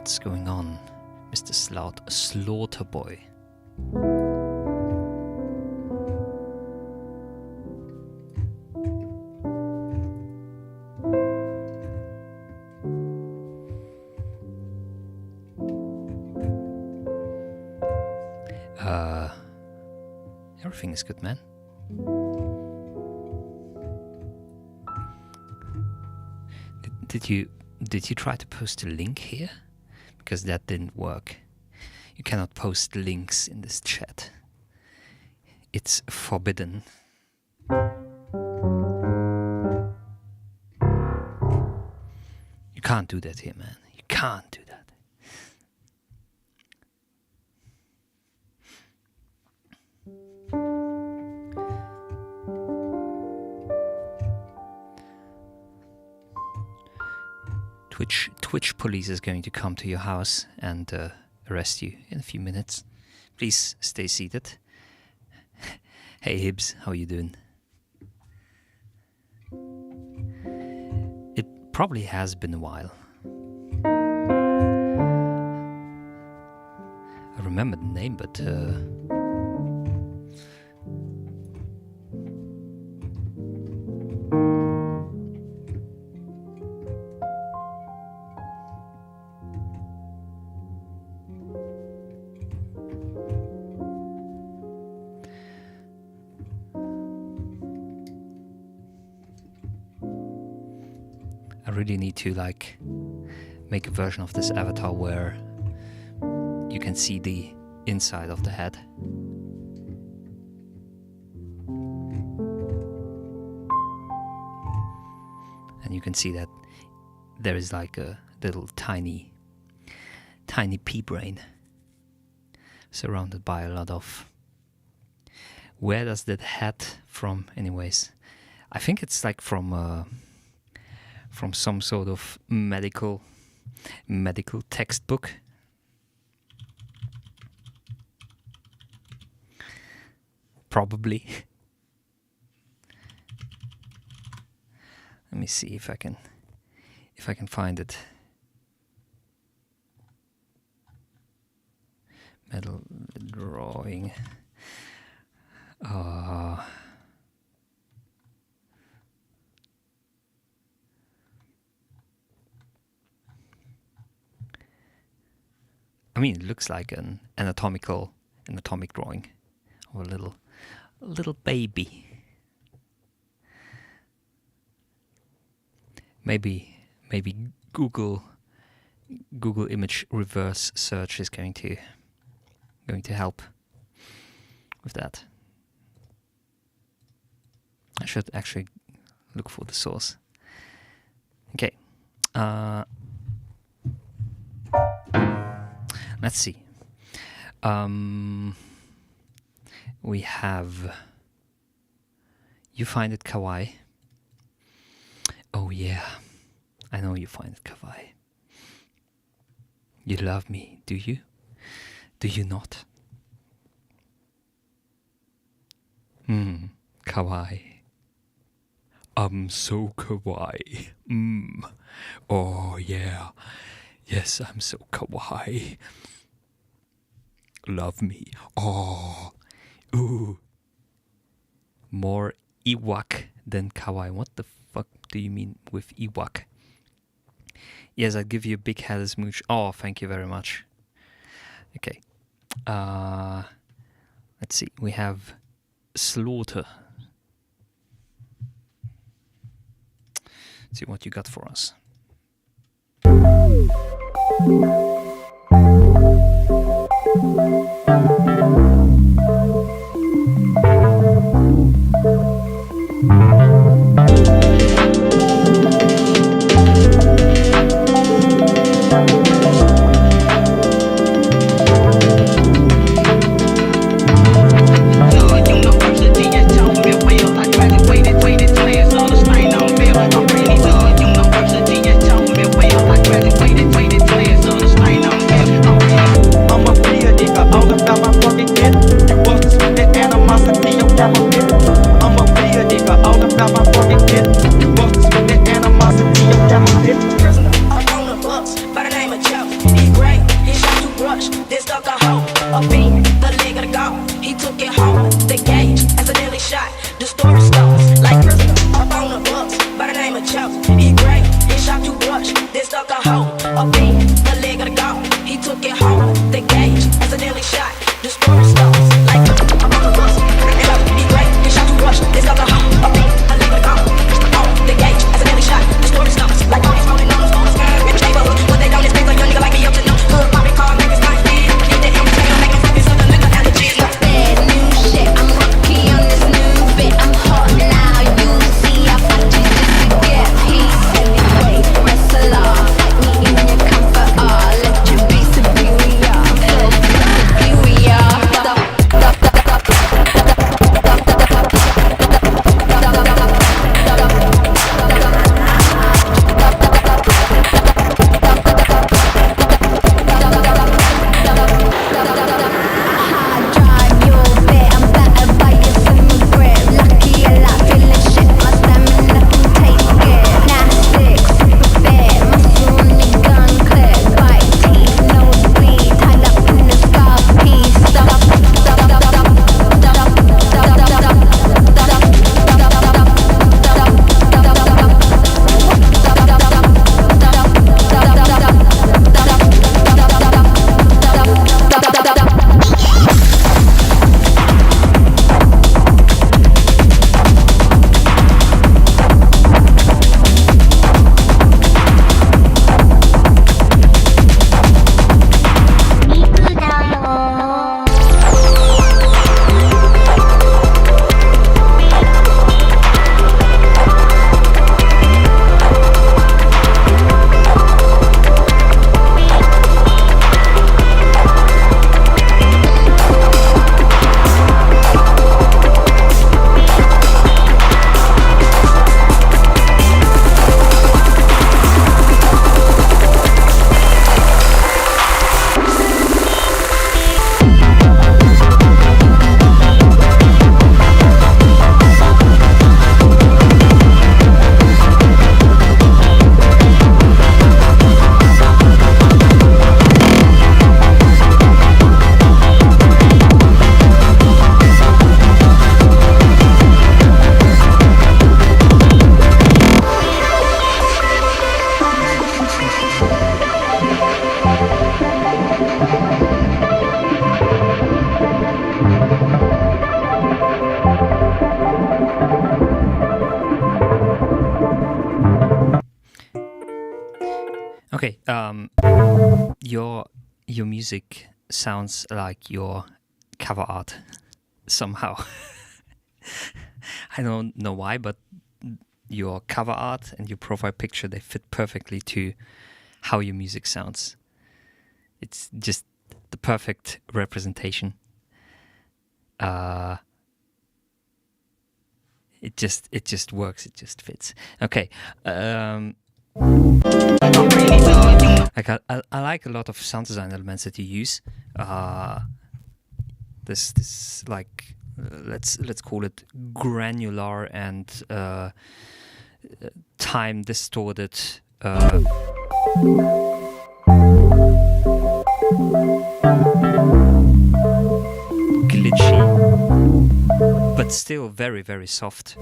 What's going on, Mr. Slaughter Boy? Everything is good, man. Did you try to post a link here? Because that didn't work. You cannot post links in this chat. It's forbidden. You can't do that here, man. You can't do that. Twitch police is going to come to your house and arrest you in a few minutes. Please stay seated. Hey Hibbs, how you doing? It probably has been a while. I remember the name, but I really need to like make a version of this avatar where you can see the inside of the head. And you can see that there is like a little tiny pea brain surrounded by a lot of... Where does that head from anyways? I think it's like from some sort of medical textbook. Probably. Let me see if I can find it. Metal drawing. I mean, it looks like an anatomic drawing of a little baby. Maybe Google image reverse search is going to help with that. I should actually look for the source. Okay. Let's see. We have... You find it kawaii? Oh yeah, I know you find it kawaii. You love me, do you? Do you not? Kawaii. I'm so kawaii. Oh yeah. Yes, I'm so kawaii. Love me. Oh. Ooh. More Ewok than kawaii. What the fuck do you mean with Ewok? Yes, I'll give you a big head smooch. Oh, thank you very much. Okay. Let's see. We have Slaughter. Let's see what you got for us. All about my chops. He great, he shot too much. Then stuck a hole, a beam, the leg of the dog. He took it home, the gauge, as a daily shot. The story starts like I'm on the bus. He great, he shot too much. Then stuck a hole, a beam, the leg of the dog. Oh, the gauge, as a daily shot. The story starts like all these rolling numbers. Rich neighborhood, what they don't expect a young nigga like me up to no. Hood popping car, make it start dead. Keep the M, take no make no fucking something, nigga, allergy. Bad new shit, I'm lucky on this new bit. I'm hot now, you see I fight you just to get peace. Anyway, wrestle off, fight me in your comfort. Let you be superior, superior. Okay, your music sounds like your cover art somehow. I don't know why, but your cover art and your profile picture, they fit perfectly to how your music sounds. It's just the perfect representation. It just works. It just fits. Okay. Like I like a lot of sound design elements that you use. This like let's call it granular and time distorted. Glitchy, but still very, very soft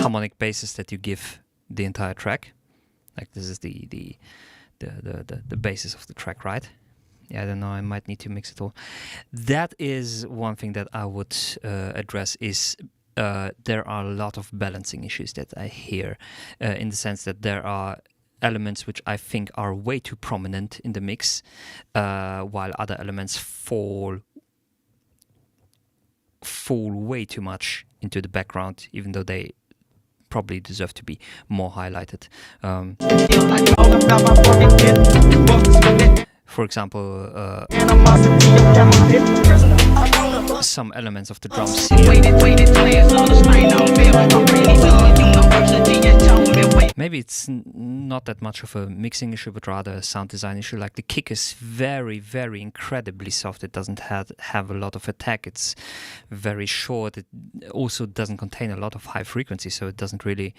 harmonic basis that you give the entire track. Like this is the basis of the track, right? Yeah, I don't know, I might need to mix it all. That is one thing that I would address is there are a lot of balancing issues that I hear in the sense that there are elements which I think are way too prominent in the mix, while other elements fall way too much into the background, even though they probably deserve to be more highlighted. For example, some elements of the drums maybe it's not that much of a mixing issue, but rather a sound design issue. Like the kick is very, very incredibly soft. It doesn't have a lot of attack. It's very short. It also doesn't contain a lot of high frequency, so it doesn't really...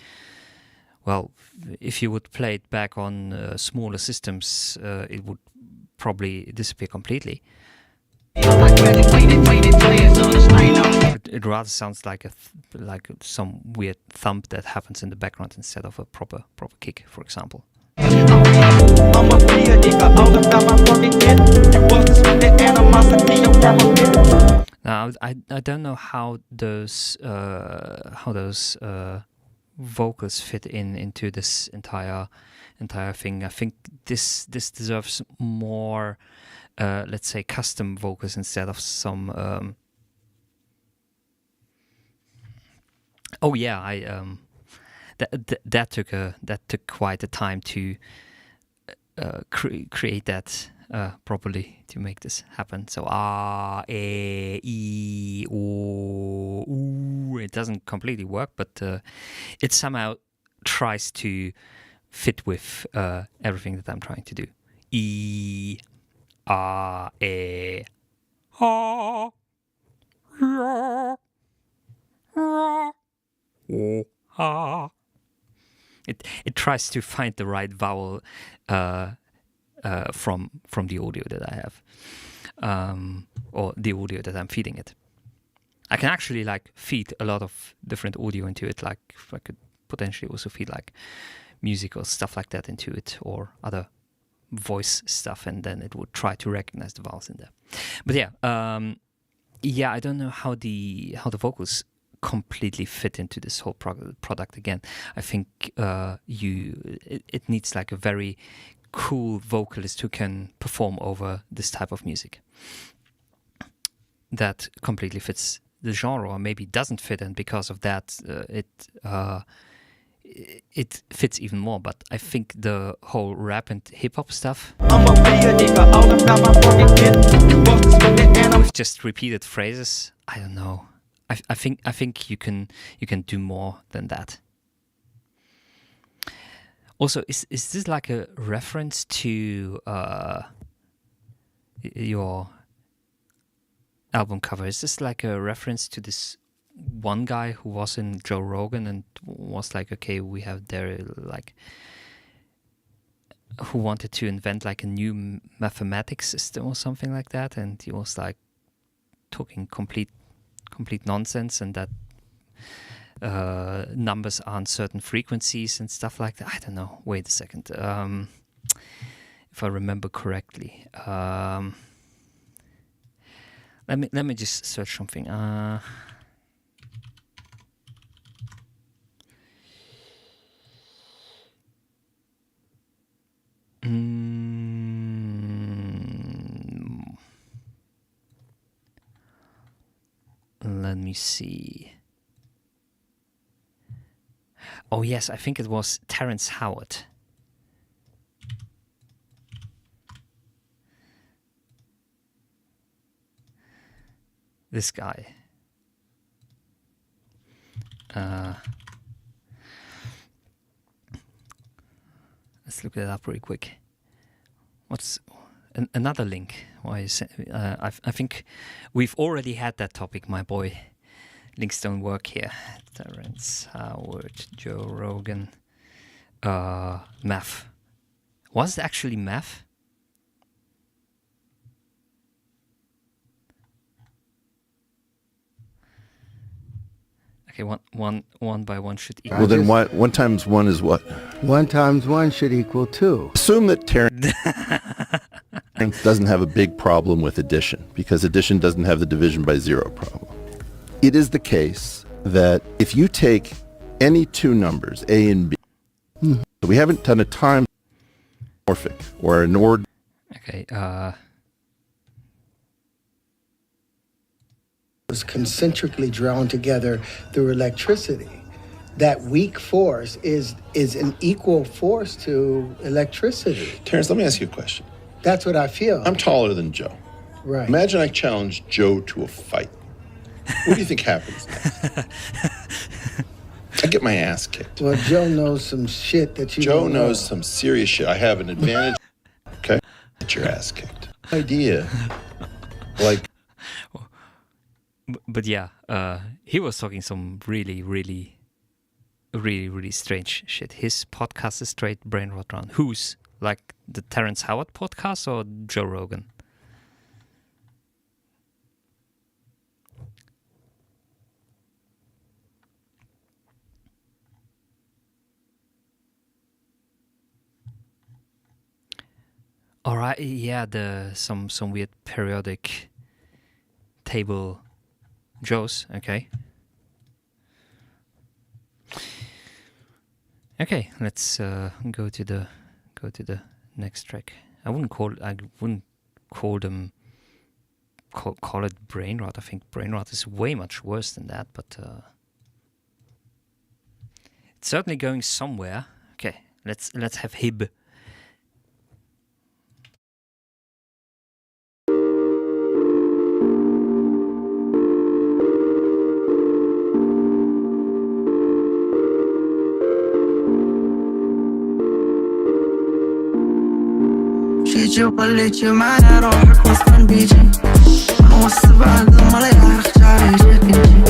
Well, if you would play it back on smaller systems, it would probably disappear completely. It rather sounds like like some weird thump that happens in the background instead of a proper kick, for example. I'm a real nigga, all about my fucking head. You wasn't with the animosity, I'm from a bit. Now I don't know how those vocals fit into this entire thing. I think this deserves more, let's say, custom vocals instead of some. Oh yeah, that took quite a time to create that properly to make this happen. So e o u. It doesn't completely work, but it somehow tries to fit with everything that I'm trying to do. E e a ya ra o a. It tries to find the right vowel from the audio that I have, or the audio that I'm feeding it. I can actually like feed a lot of different audio into it. Like I could potentially also feed like music or stuff like that into it, or other voice stuff, and then it would try to recognize the vowels in there. But yeah, I don't know how the vocals completely fit into this whole product again. I think it needs like a very cool vocalist who can perform over this type of music that completely fits the genre, or maybe doesn't fit, and because of that it fits even more. But I think the whole rap and hip-hop stuff I'm a real nigga, all about my fucking head. You wasn't with the animosity. with just repeated phrases, I don't know. I think you can do more than that. Also, is this like a reference to your album cover? Is this like a reference to this one guy who was in Joe Rogan and was like, okay, we have there like, who wanted to invent like a new mathematics system or something like that, and he was like talking complete nonsense, and that numbers are on certain frequencies and stuff like that. I don't know. Wait a second. If I remember correctly, let me just search something. Let me see. Oh yes, I think it was Terrence Howard. This guy. Let's look it up really quick. What's another link? Why is I think we've already had that topic, my boy. Links don't work here. Terrence Howard, Joe Rogan, math. Was it actually math? Okay, one by one should equal. Well, then one times one is what? 1 times 1 should equal 2. Assume that Terrence doesn't have a big problem with addition, because addition doesn't have the division by zero problem. It is the case that if you take any two numbers, A and B, we haven't done a time morphic or an ordinary. Okay. Was concentrically drawn together through electricity. That weak force is an equal force to electricity. Terrence, let me ask you a question. That's what I feel. I'm taller than Joe. Right. Imagine I challenge Joe to a fight. What do you think happens next? I get my ass kicked. Well, Joe knows some shit that you Joe don't know. knows some serious shit. I have an advantage. Okay? Get your ass kicked. Idea. Like, But yeah, he was talking some really strange shit. His podcast is straight brain rot run. Who's? Like the Terrence Howard podcast or Joe Rogan? All right, yeah, some weird periodic table jaws. Okay. Okay, let's go to the next track. I wouldn't call them call it brain rot. I think brain rot is way much worse than that, but it's certainly going somewhere. Okay, let's have Hib. مشيتي وقليتي معايا روحك وسطن بيتي نوصل بعد المريض اختاريتي كنتي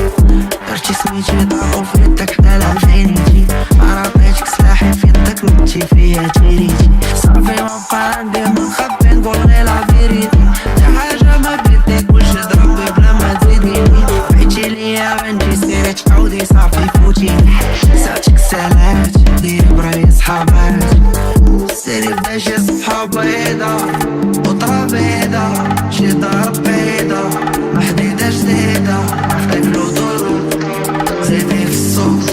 درتي سميتي ضعفو في يدك حلال فينيتي ما عطيتك سلاحي في يدك نتي فيا تيريتي صافي ما بقى عندي ما نخبي نقول غير لا فيريتي تا حاجة ما بيديك وش ضربي بلا ما تزيديني بعتي ليا بنتي سيري تعودي صافي فوتيني ساعتك سالات ديري براي صحابات سيري بدا شي صفحة بيضا وطرا بيضا شي دار بيضا ما حديدة جديدة عطيك الهدوء زيدي في الصوت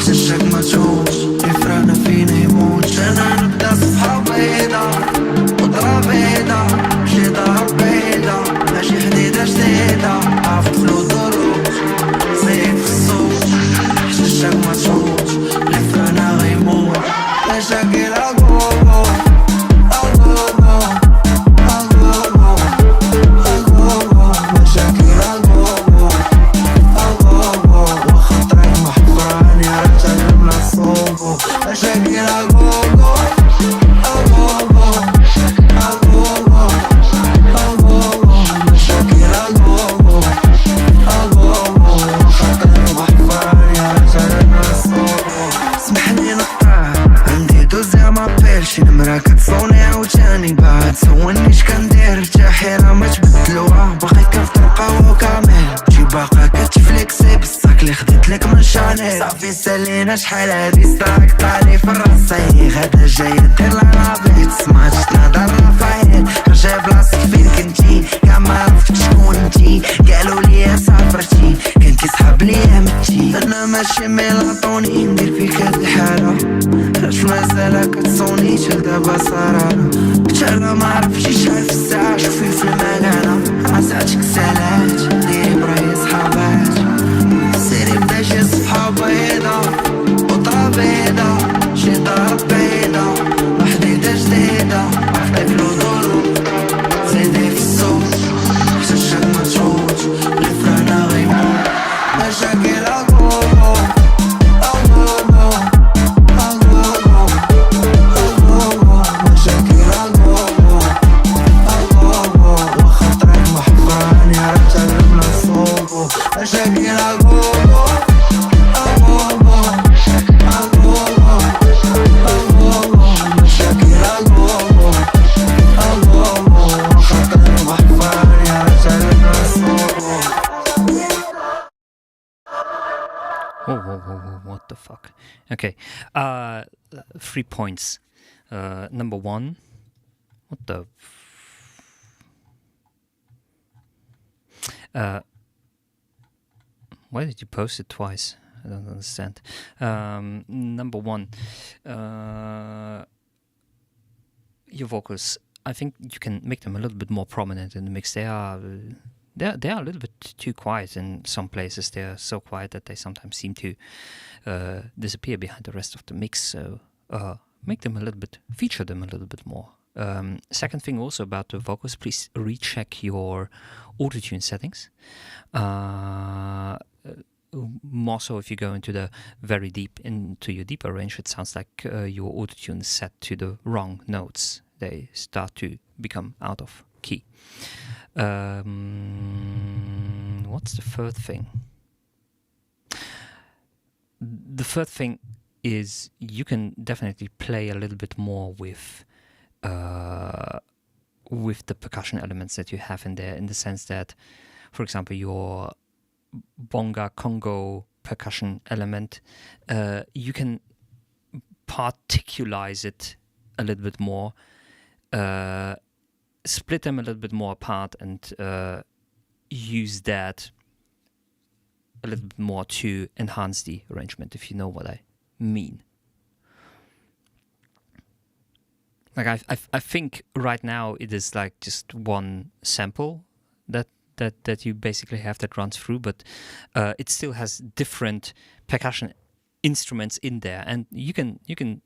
حتى الشك ما تشوفش يفرقنا فينا يموت انا نبدا صفحة بيضا وطرا بيضا شي دار بيضا ماشي حديدة جديدة عرفت في الهدوء زيدي في الصوت حتى الشك ما تشوفش يفرقنا غيموت مشاكل شي نمرة كتصوني عاوتاني بعد سولني شكندير تحيرة ما تبدلوها باقي كنطرقها وكامل جي باقا كتفليكسي بصاك لي خديت لك من شانيل صافي سالينا شحال هادي ستاك طالي في الراسي غدا جاية دير لارافيت سمعت تنادر رافايل رجع بلاصتك فين كنتي كاع ما عرفتك شكون انتي قالوا لي سافرتي كان كيسحب ليا متي انا ماشي ميلاطوني ندير فيك هاد الحالة علاش مازال كتصوني حتى دابا صرانا بتالا ما عرفتي شحال في الساعة شوفي في المكانة مع ساعتك سالات ديري براي صحابات سيري بدا شي صفحة بيضا وطرا بيضا شي دار بيضا وحديدة جديدة عطيك الهدوء زيدي في الصوت حتى الشك ما تشوت اللي فرانا غيموت مشاكل أقومو Whoa, what the fuck? Okay, 3 points. Number one, what the... why did you post it twice? I don't understand. Number one, your vocals. I think you can make them a little bit more prominent in the mix. They are a little bit too quiet in some places. They are so quiet that they sometimes seem to disappear behind the rest of the mix. So make them a little bit, feature them a little bit more. Second thing also about the vocals, please recheck your autotune settings. More so if you go into your deeper range, it sounds like your autotune is set to the wrong notes. They start to become out of key. What's the third thing? The third thing is you can definitely play a little bit more with the percussion elements that you have in there, in the sense that, for example, your bonga Congo percussion element, you can particularize it a little bit more split them a little bit more apart and use that a little bit more to enhance the arrangement, if you know what I mean. Like I think right now it is like just one sample that you basically have that runs through, but it still has different percussion instruments in there, and you can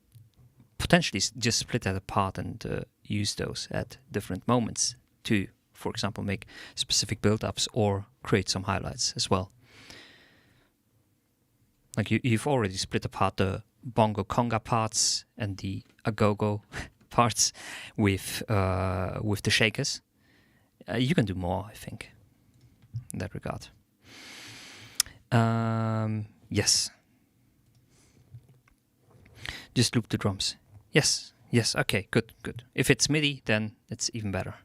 potentially just split that apart and use those at different moments to, for example, make specific build-ups or create some highlights as well. Like you've already split apart the bongo conga parts and the agogo parts with the shakers. You can do more, I think, in that regard. Yes. Just loop the drums. Yes. Okay, good. If it's MIDI, then it's even better.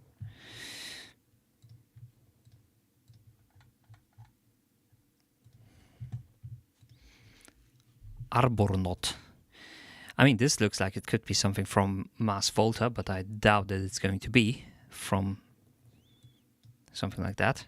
Arbornot. I mean, this looks like it could be something from Mars Volta, but I doubt that it's going to be from something like that.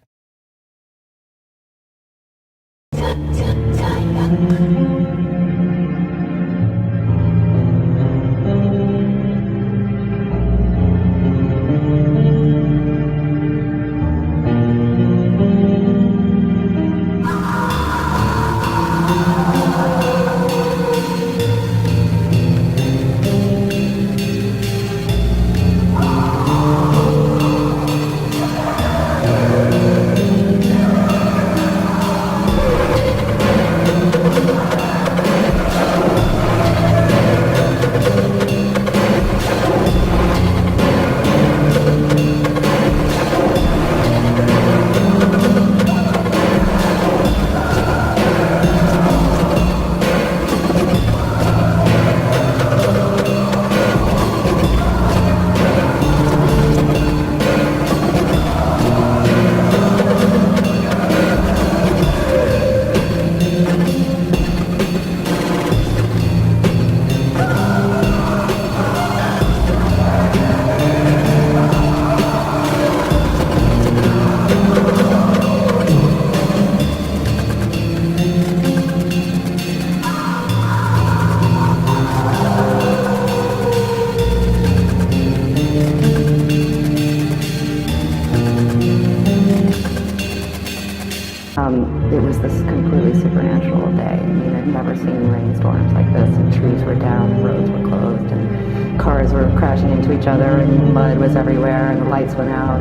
It was this completely supernatural day. I mean, I'd never seen rainstorms like this, and trees were down, and roads were closed, and cars were crashing into each other, and mud was everywhere, and the lights went out.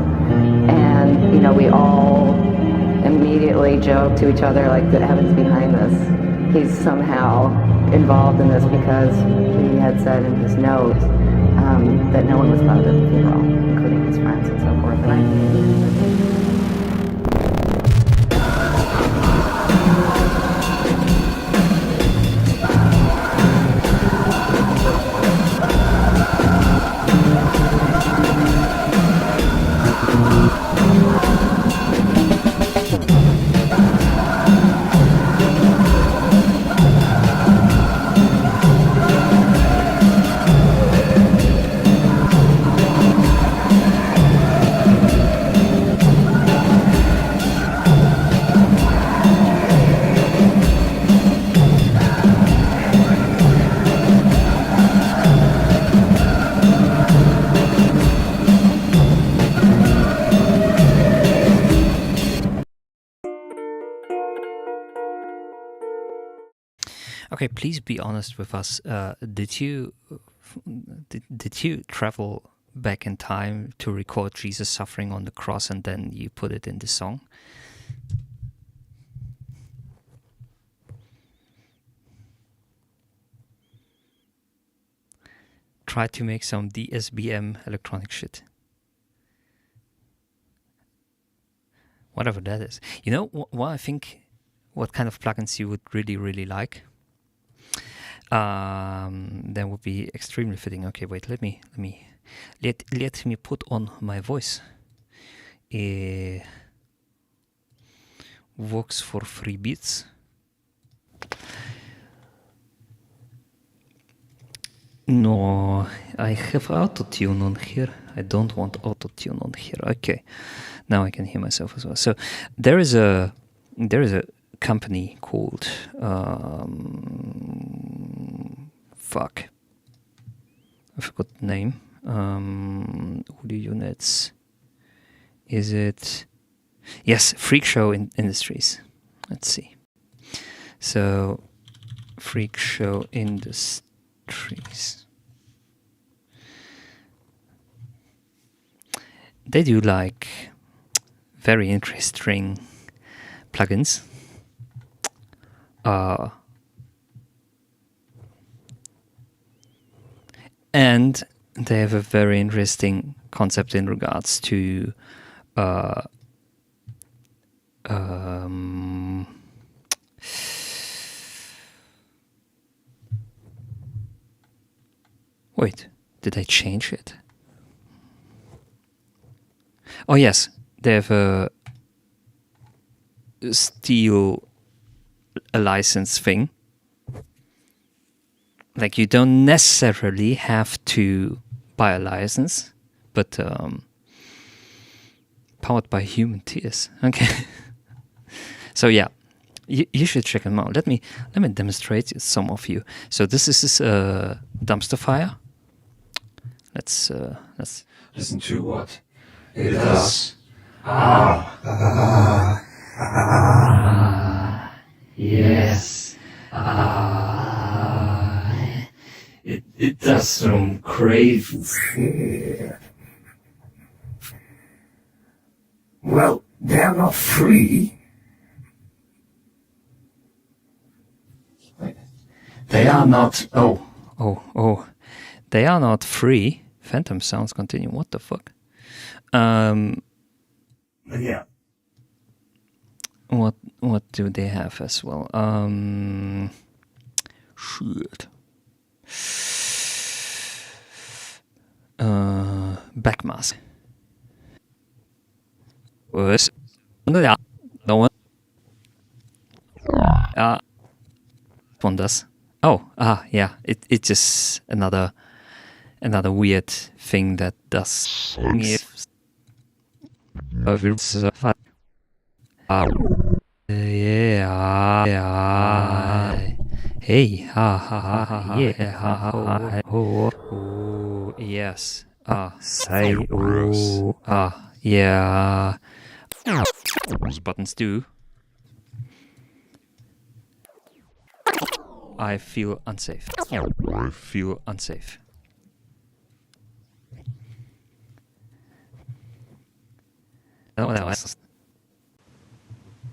And, you know, we all immediately joked to each other, like, the heavens behind this. He's somehow involved in this because he had said in his note that no one was allowed at the funeral, including his friends and so forth. And Okay, please be honest with us. Did you travel back in time to record Jesus suffering on the cross and then you put it in the song? Try to make some DSBM electronic shit. Whatever that is. You know what I think? What kind of plugins you would really like? That would be extremely fitting. Okay, wait. Let me put on my voice. Works for 3 beats. No, I have auto-tune on here. I don't want auto-tune on here. Okay, now I can hear myself as well. So there is a company called fuck, I forgot the name. Audio units. Is it? Yes, Freak Show Industries. Let's see. So, Freak Show Industries. They do like very interesting plugins. And they have a very interesting concept in regards to wait, did I change it? Oh yes, they have a steal a license thing. Like you don't necessarily have to buy a license, but powered by human tears. Okay. So yeah, you should check them out. Let me demonstrate some of you. So this is a dumpster fire. Let's listen to what it does. Yes. It does some crazy shit. Well, they're not free. They are not. Oh. They are not free. Phantom sounds continue. What the fuck? Yeah. What do they have as well? Shit. Backmask. Was no one. One does. Yeah. It's just another weird thing that does. Hey, yeah, oh, yes, say, yeah. Those buttons do. I feel unsafe.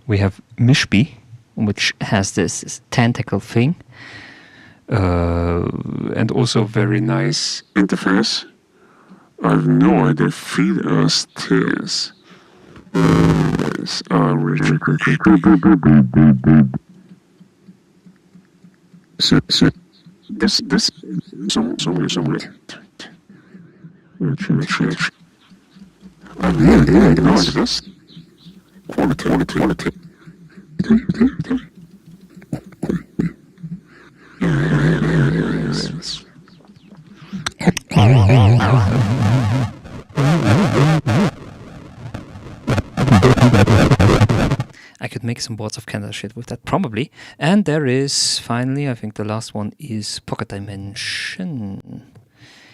We have Mishpi, which has this tentacle thing, and also very nice interface. I have no idea. Feed us tears. Yes, so this somewhere. This quality. Yes. I could make some boards of Canada shit with that, probably. And there is, finally, I think the last one is Pocket Dimension.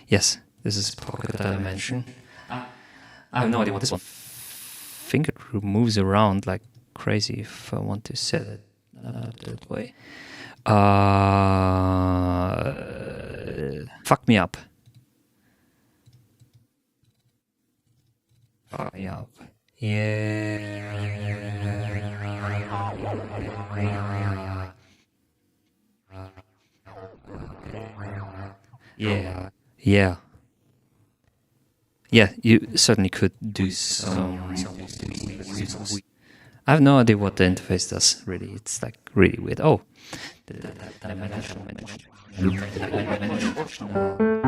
Yes, this is Pocket Dimension. I have no idea what this one. I think it moves around like crazy if I want to set it that way. Fuck me up. Fuck me up. Yeah, you certainly could do some. I have no idea what the interface does, really. It's like really weird. Oh.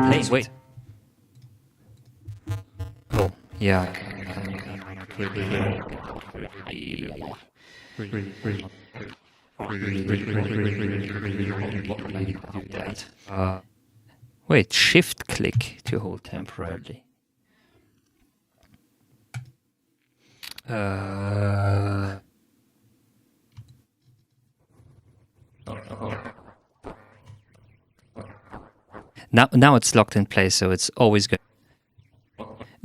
Please wait. Oh, yeah. Wait, shift click to hold temporarily. Now it's locked in place, so it's always good.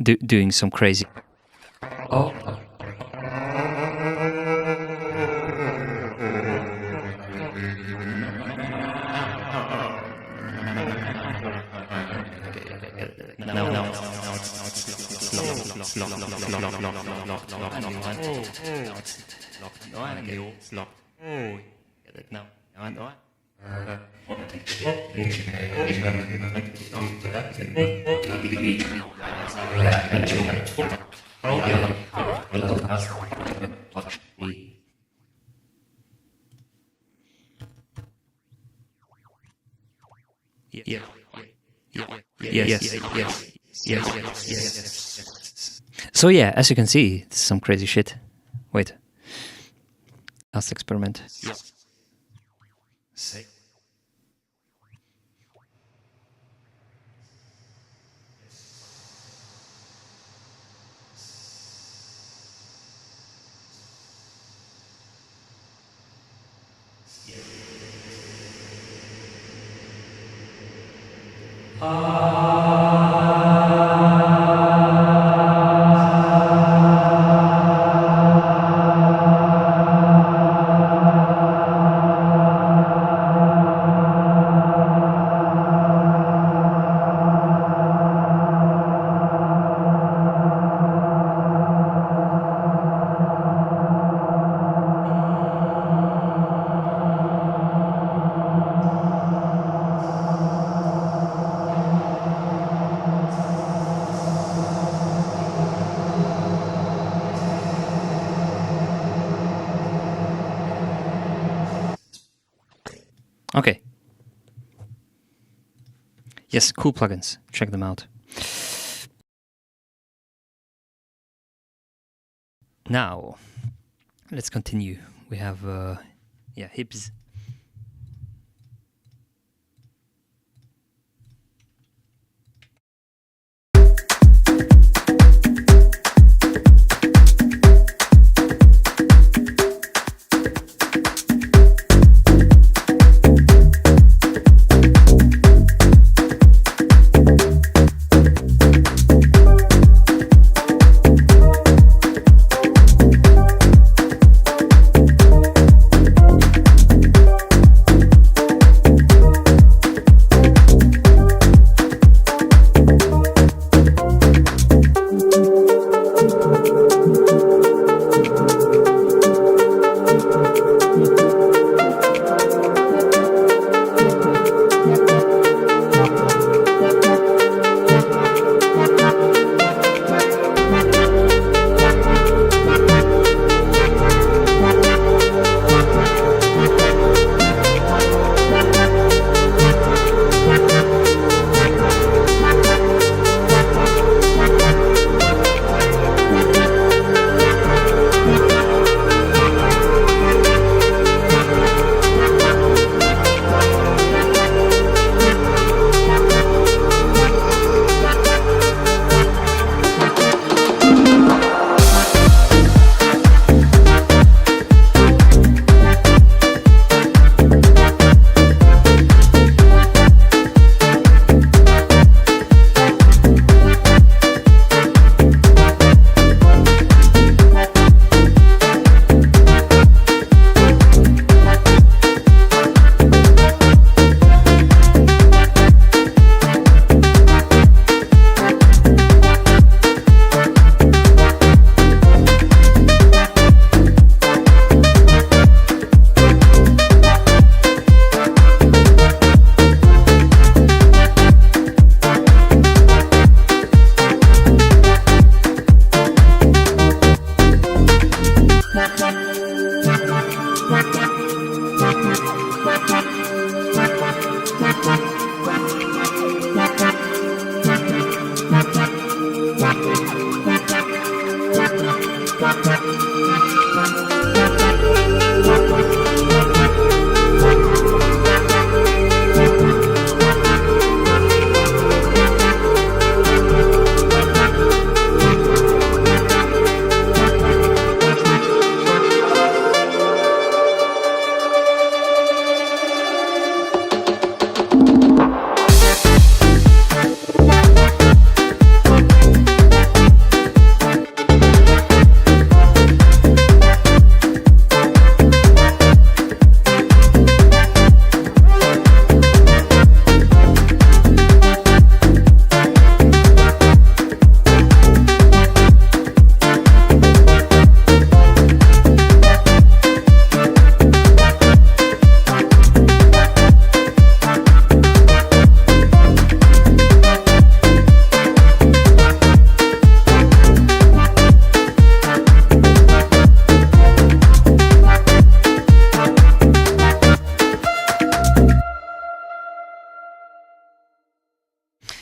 Doing some crazy. Oh. Yes. So yeah, as you can see, it's some crazy shit. Wait. Last experiment. Okay. Yes, cool plugins. Check them out. Now, let's continue. We have, Hibs.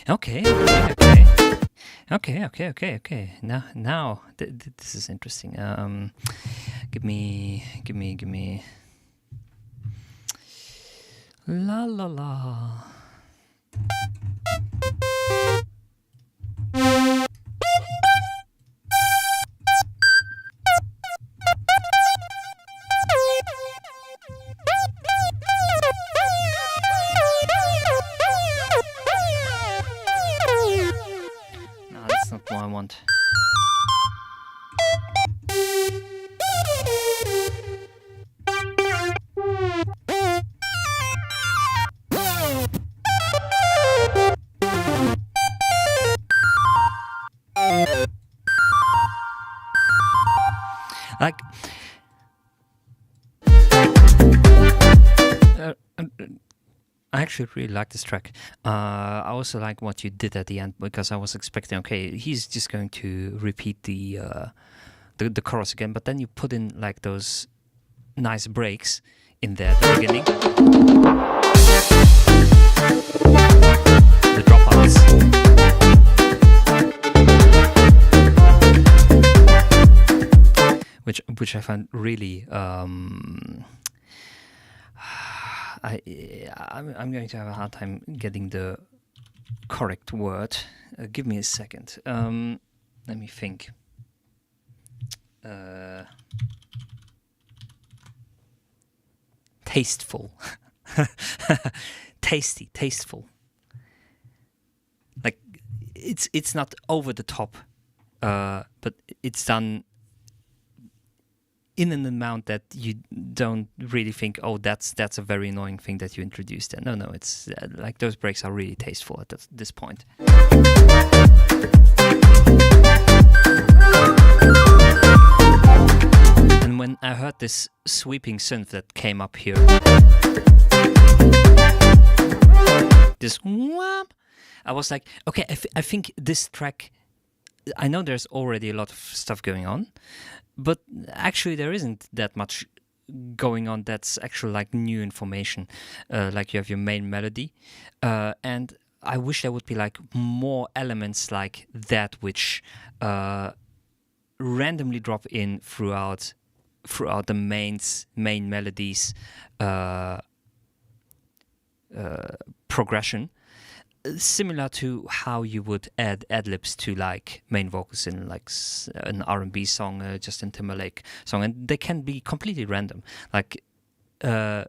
Okay. Now this is interesting. Give me. La la la. No, that's not what I want. Like, I actually really like this track. I also like what you did at the end, because I was expecting, okay, he's just going to repeat the chorus again, but then you put in like those nice breaks in there at the beginning. The dropouts. Which I find really I'm going to have a hard time getting the correct word. Give me a second. Let me think. Tasteful. Tasteful. Like, it's not over the top, but it's done in an amount that you don't really think, oh, that's a very annoying thing that you introduced there. No, it's like those breaks are really tasteful at this point. And when I heard this sweeping synth that came up here, this wham, I was like, okay, I think this track, I know there's already a lot of stuff going on, but actually there isn't that much going on that's actually like new information. Like you have your main melody, and I wish there would be like more elements like that which randomly drop in throughout the main melody's progression. Similar to how you would add ad-libs to like main vocals in like an R&B song, Justin Timberlake song, and they can be completely random. Like I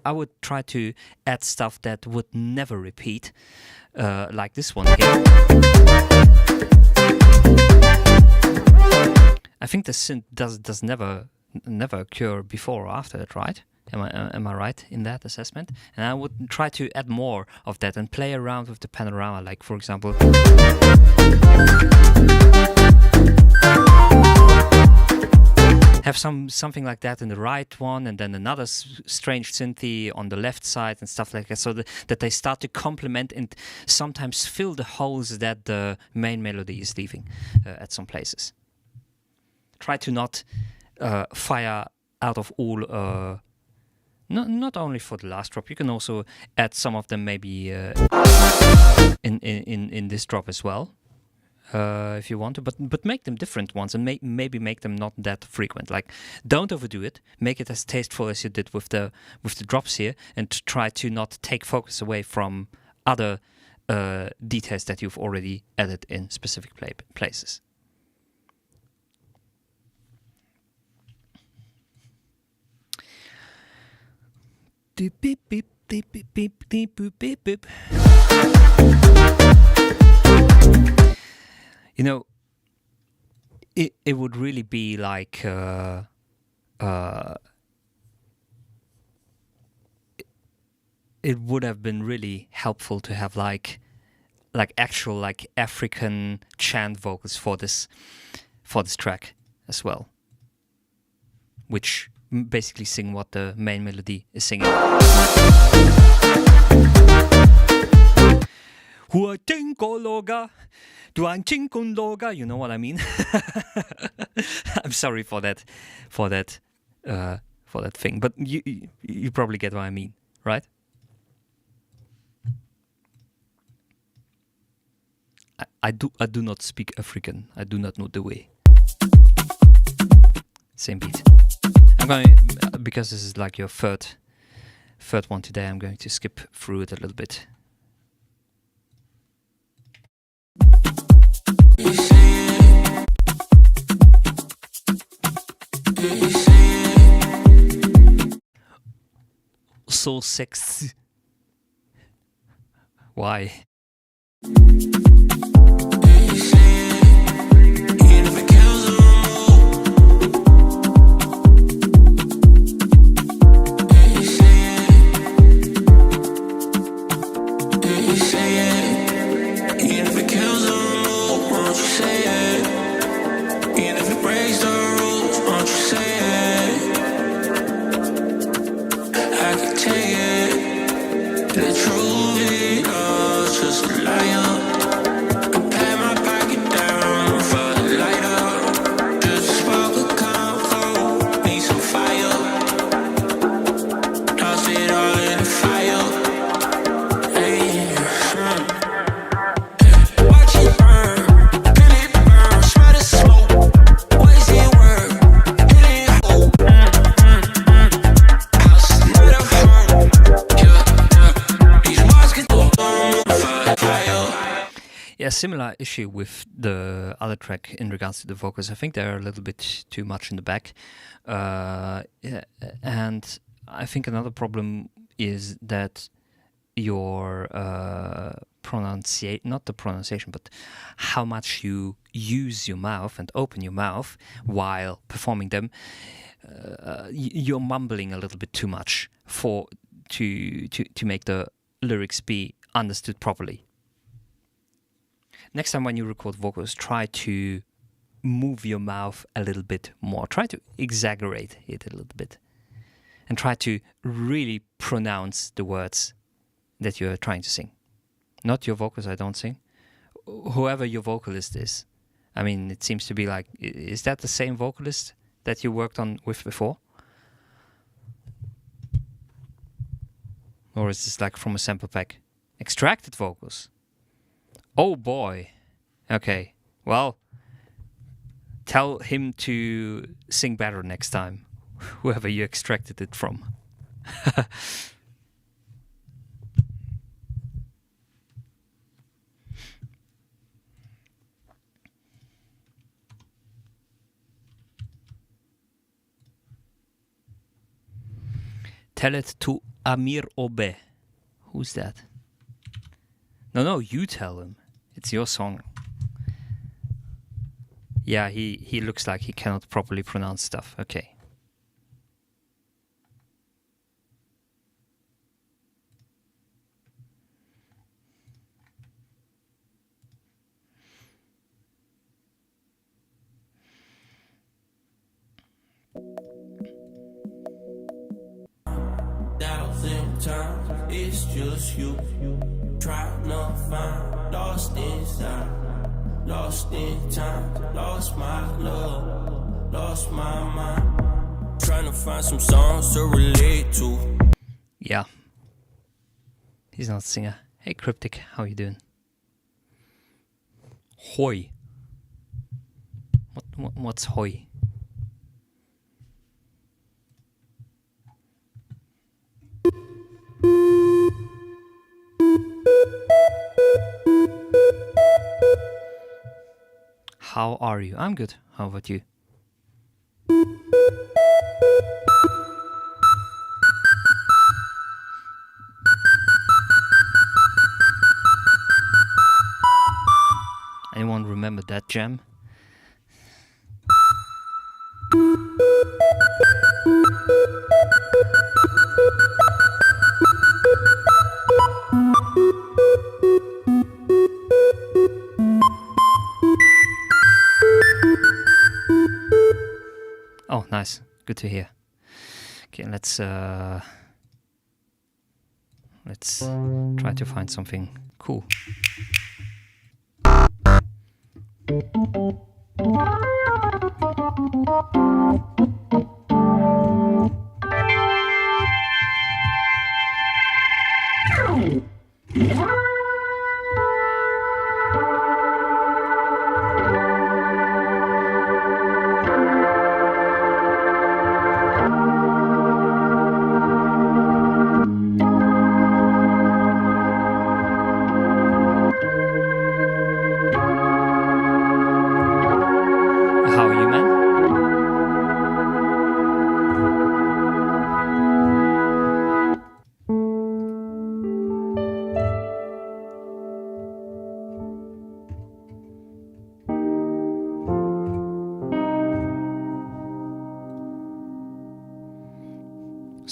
would try to add stuff that would never repeat, like this one here. I think the synth does never occur before or after it, right? Am I right in that assessment? And I would try to add more of that and play around with the panorama, like for example, have something like that in the right one, and then another strange synthy on the left side and stuff like that, so that they start to complement and sometimes fill the holes that the main melody is leaving at some places. Try to not fire out of all. Not only for the last drop, you can also add some of them maybe in this drop as well, if you want to. But make them different ones, and maybe make them not that frequent. Like, don't overdo it. Make it as tasteful as you did with the drops here, and try to not take focus away from other details that you've already added in specific places. Beep, beep, beep, beep, beep, beep, beep, beep, beep. You know, it would really be like it would have been really helpful to have like actual like African chant vocals for this track as well, which basically sing what the main melody is singing. You know what I mean? I'm sorry for that thing, but you probably get what I mean, right? I do not speak African. I do not know the way. Same beat. I'm going, because this is like your third one today, I'm going to skip through it a little bit. So sexy. Why? Similar issue with the other track in regards to the vocals. I think they're a little bit too much in the back, and I think another problem is that your not the pronunciation, but how much you use your mouth and open your mouth while performing them. You're mumbling a little bit too much to make the lyrics be understood properly. Next time when you record vocals, try to move your mouth a little bit more. Try to exaggerate it a little bit. And try to really pronounce the words that you're trying to sing. Not your vocals, I don't sing. Whoever your vocalist is. I mean, it seems to be like, is that the same vocalist that you worked on with before? Or is this like from a sample pack? Extracted vocals. Oh boy. Okay. Well, tell him to sing better next time. Whoever you extracted it from. Tell it to Amir Obe. Who's that? No, you tell him. It's your song. Yeah, he looks like he cannot properly pronounce stuff. Okay. Times it's just you. Trying to find, lost inside, lost in time, lost my love, lost my mind. Trying to find some songs to relate to. Yeah. He's not a singer. Hey Cryptic, how you doing? Hoi. What's hoi? How are you? I'm good. How about you? Anyone remember that jam? Oh, nice. Good to hear. Okay, let's try to find something cool.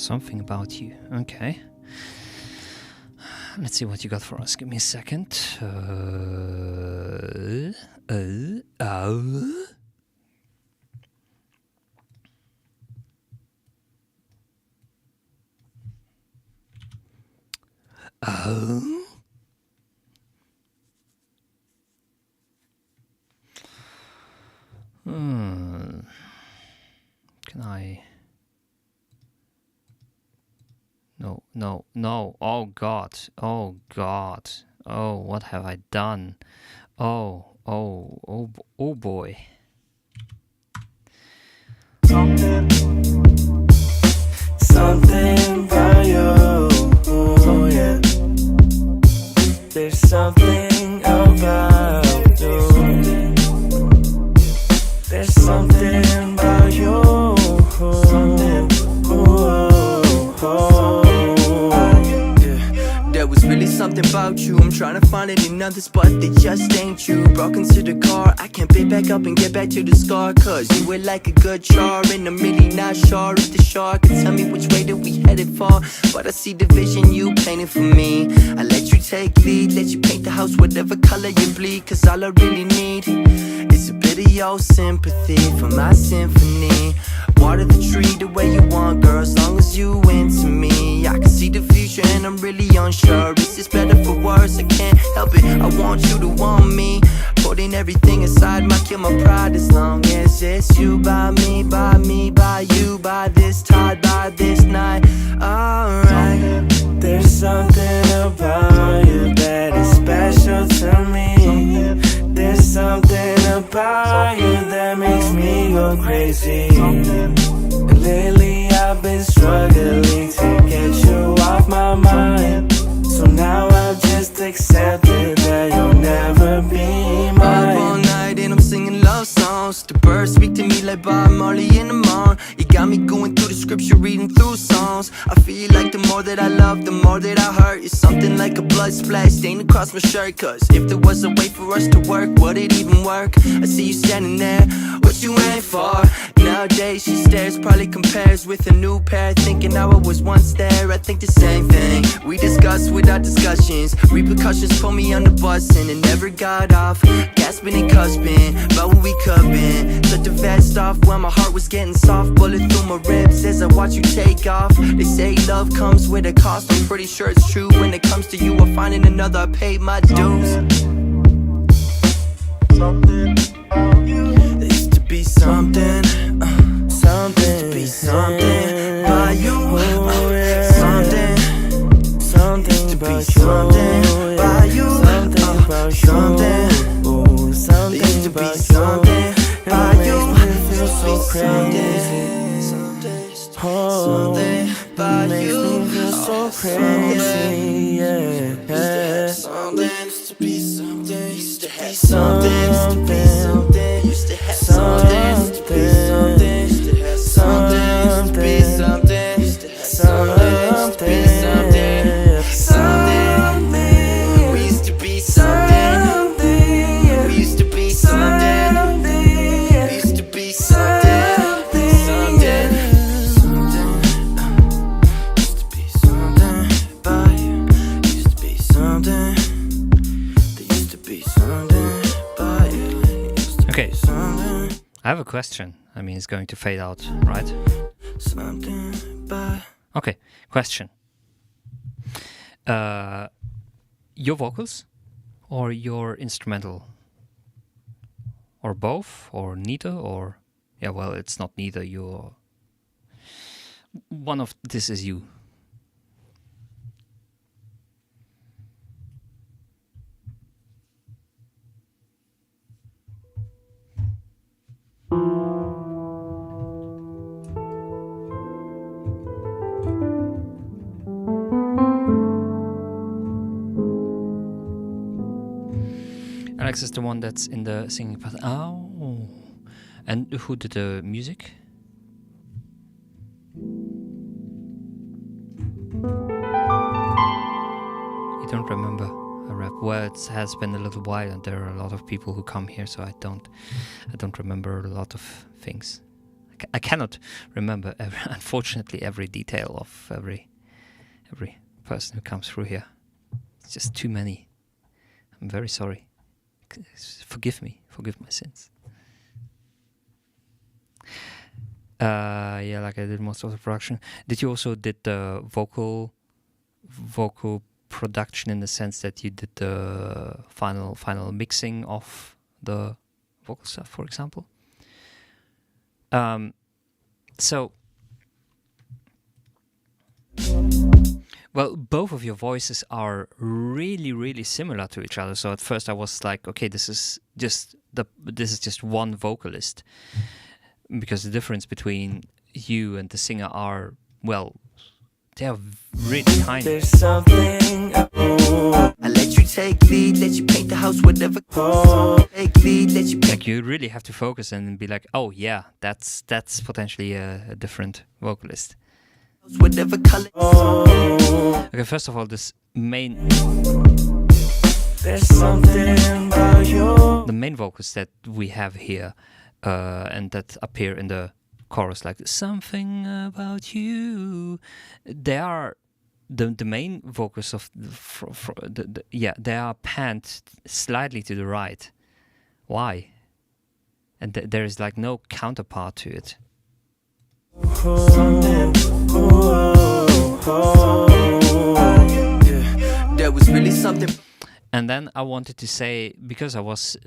Something about you. Okay. Let's see what you got for us. Give me a second. Can I? No. Oh God. Oh, what have I done? Oh boy. Something about you, yeah. There's something about you. There's something about you. There was really something about you. I'm trying to find it in others, but they just ain't you. Broke into the car, I can't pick back up and get back to the scar. Cause you were like a good char, and I'm really not sure if the shark can tell me which way that we headed for. But I see the vision you painted for me. I let you take lead, let you paint the house whatever color you bleed. Cause all I really need is a bit of your sympathy for my symphony. Water the tree the way you want, girl, as long as you into me. I can see the future and I'm really unsure. Is this better for worse? I can't help it, I want you to want me. Putting everything aside might kill my pride. As long as it's you by me, by you, by this tide, by this night. Alright. There's something about you that is special to me. There's something about you that makes me go crazy. Lately I've been struggling to get you off my mind. So now I've just accepted that you'll never be mine. Up all night and I'm singing love songs. The birds speak to me like Bob Marley in the morning. You got me going through the scripture, reading through songs. I feel like the more that I love, the more that I hurt. It's something like a blood splash stain across my shirt. Cause if there was a way for us to work, would it even work? I see you standing there, what you ain't for? Nowadays she stares, probably compares with a new pair. Thinking how I was once there, I think the same thing. We discuss without discussions. Repercussions pull me on the bus and it never got off. Gasping and cusping about what we could been. Took the vest off when my heart was getting soft. Bullet through my ribs as I watch you take off. They say love comes with a cost. I'm pretty sure it's true. When it comes to you, I'm finding another, I paid my dues. There used to be something, something, to be something by you, something, something to be something by you, something about something, something used to be something by you, feel so crazy, something by you, feel so crazy, yeah, something used to be something, used to have something, used to be something, used to have something, used to be something, used to have something, used to be something, used to have something, used to be something, something, we used to be something, we used to be something, we used to be something, something, used to be something, by you, used to be something. Okay, I have a question. I mean, it's going to fade out, right? Okay, question. Your vocals or your instrumental? Or both? Or neither? Or, yeah, well, it's not neither. You're one of this is you. Alex is the one that's in the singing part. Oh. And who did the music? You don't remember a rap? Well, it has been a little while and there are a lot of people who come here, so I don't remember a lot of things. I I cannot remember, unfortunately, every detail of every person who comes through here. It's just too many. I'm very sorry. Forgive me. Forgive my sins. Yeah, like I did most of the production. Did you also did the vocal production in the sense that you did the final mixing of the vocal stuff, for example? So, well, both of your voices are really, really similar to each other. So at first I was like, okay, this is just one vocalist, because the difference between you and the singer are, well, they are really tiny. There's something. I let you take lead, let you paint the house, whatever. Take lead, let you Like, you really have to focus and be like, oh yeah, that's potentially a different vocalist. whatever color. Okay, first of all, this main There's something about you. the main vocals that we have here and that appear in the chorus, like something about you, they are the main vocals of they are panned slightly to the right. Why? And there is like no counterpart to it. There was really something. And then I wanted to say, because I was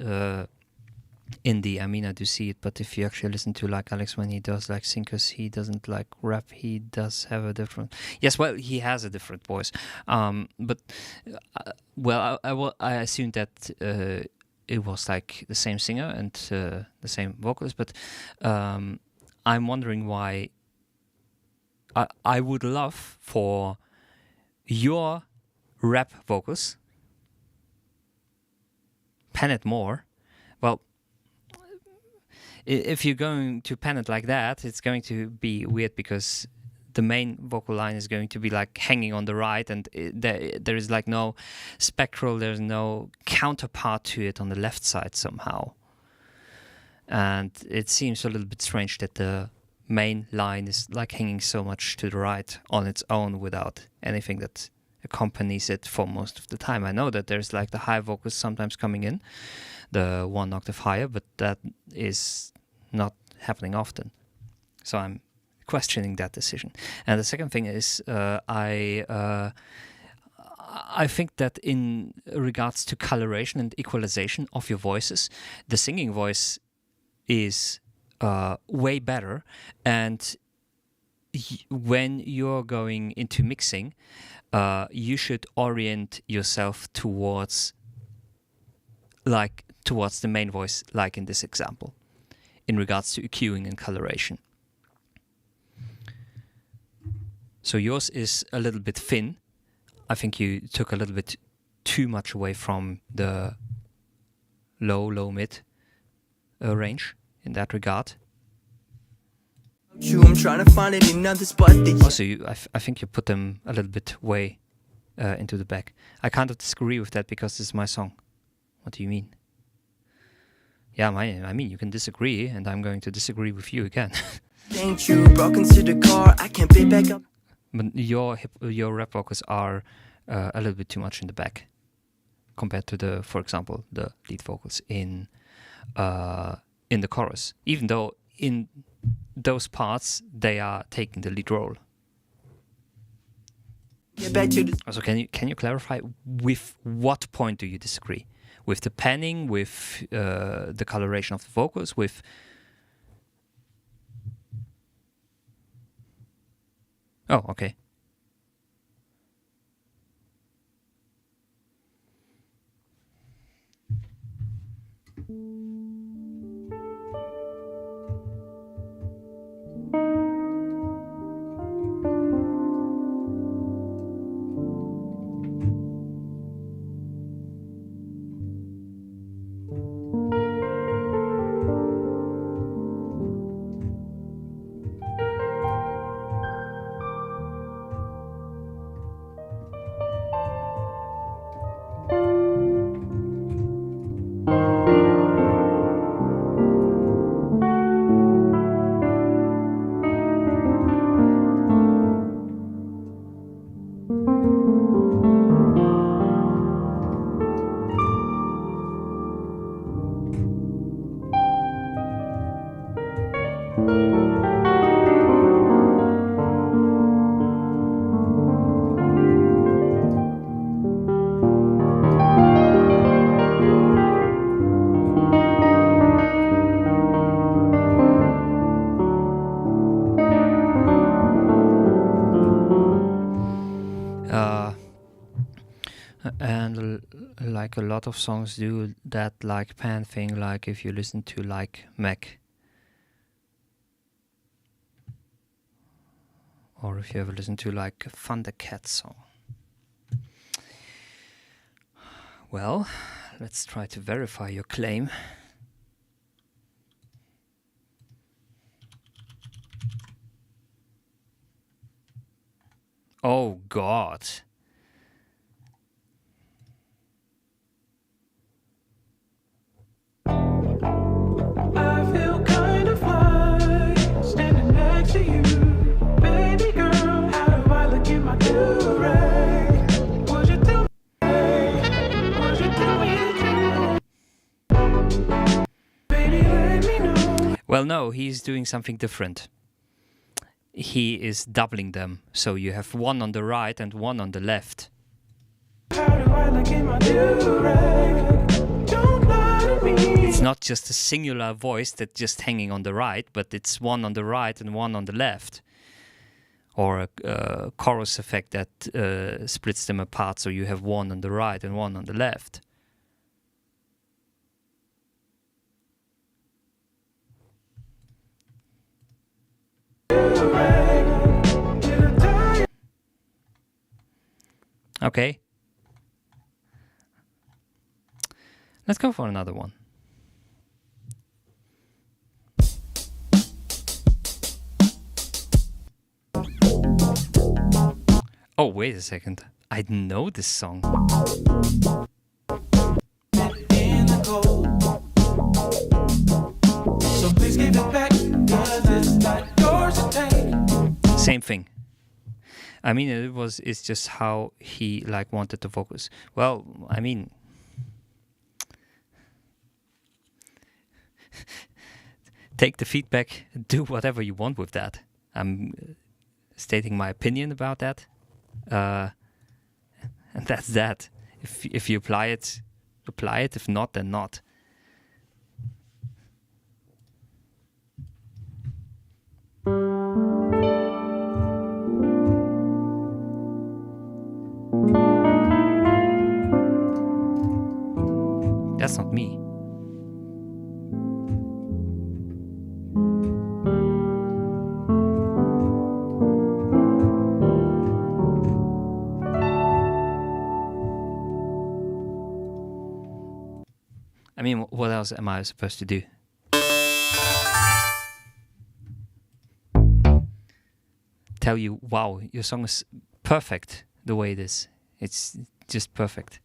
indie, I mean, I do see it, but if you actually listen to like Alex when he does like sing, because he doesn't like rap, he does have a different, yes, well, he has a different voice, but well, I assumed that it was like the same singer and the same vocalist, but I'm wondering why. I would love for your rap vocals pan it more. Well, if you're going to pan it like that, it's going to be weird, because the main vocal line is going to be like hanging on the right, and there is like no spectral, there's no counterpart to it on the left side somehow. And it seems a little bit strange that the main line is like hanging so much to the right on its own without anything that accompanies it for most of the time. I know that there's like the high vocals sometimes coming in, the one octave higher, but that is not happening often. So I'm questioning that decision. And the second thing is I think that in regards to coloration and equalization of your voices, the singing voice is way better, and when you're going into mixing, you should orient yourself towards the main voice, like in this example, in regards to EQing and coloration. So yours is a little bit thin. I think you took a little bit too much away from the low mid range in that regard. I'm trying to find it in another spot. Also, I think you put them a little bit way into the back. I kind of disagree with that, because this is my song. What do you mean? Yeah, I mean, you can disagree, and I'm going to disagree with you again. Ain't you broke into the car? I can't pay back up. But your rap vocals are a little bit too much in the back compared to for example, the lead vocals in the chorus. Even though in those parts they are taking the lead role. Get back to the Also, can you clarify with what point do you disagree? With the panning, with the coloration of the vocals, with... Oh, okay. And like a lot of songs do that like pan thing, like if you listen to like Mac, or if you ever listen to like a Thundercat song. Well, let's try to verify your claim. Oh God. I feel kind of fly standing next to you, baby girl. How do I look in my do-rag? Would you tell me? Would you tell me the truth? Baby, let me know. Well, no, he's doing something different. He is doubling them, so you have one on the right and one on the left. How do I look in my do-rag? Don't lie to me. It's not just a singular voice that's just hanging on the right, but it's one on the right and one on the left. Or a chorus effect that splits them apart, so you have one on the right and one on the left. Okay. Let's go for another one. Oh, wait a second. I know this song. In the cold. So please give it back, 'cause it's not yours to take. Same thing. I mean, it's just how he like wanted to focus. Well, I mean, take the feedback, do whatever you want with that. I'm stating my opinion about that, and that's that. If you apply it, apply it. If not, then not. That's not me. I mean, what else am I supposed to do? Tell you, wow, your song is perfect the way it is. It's just perfect.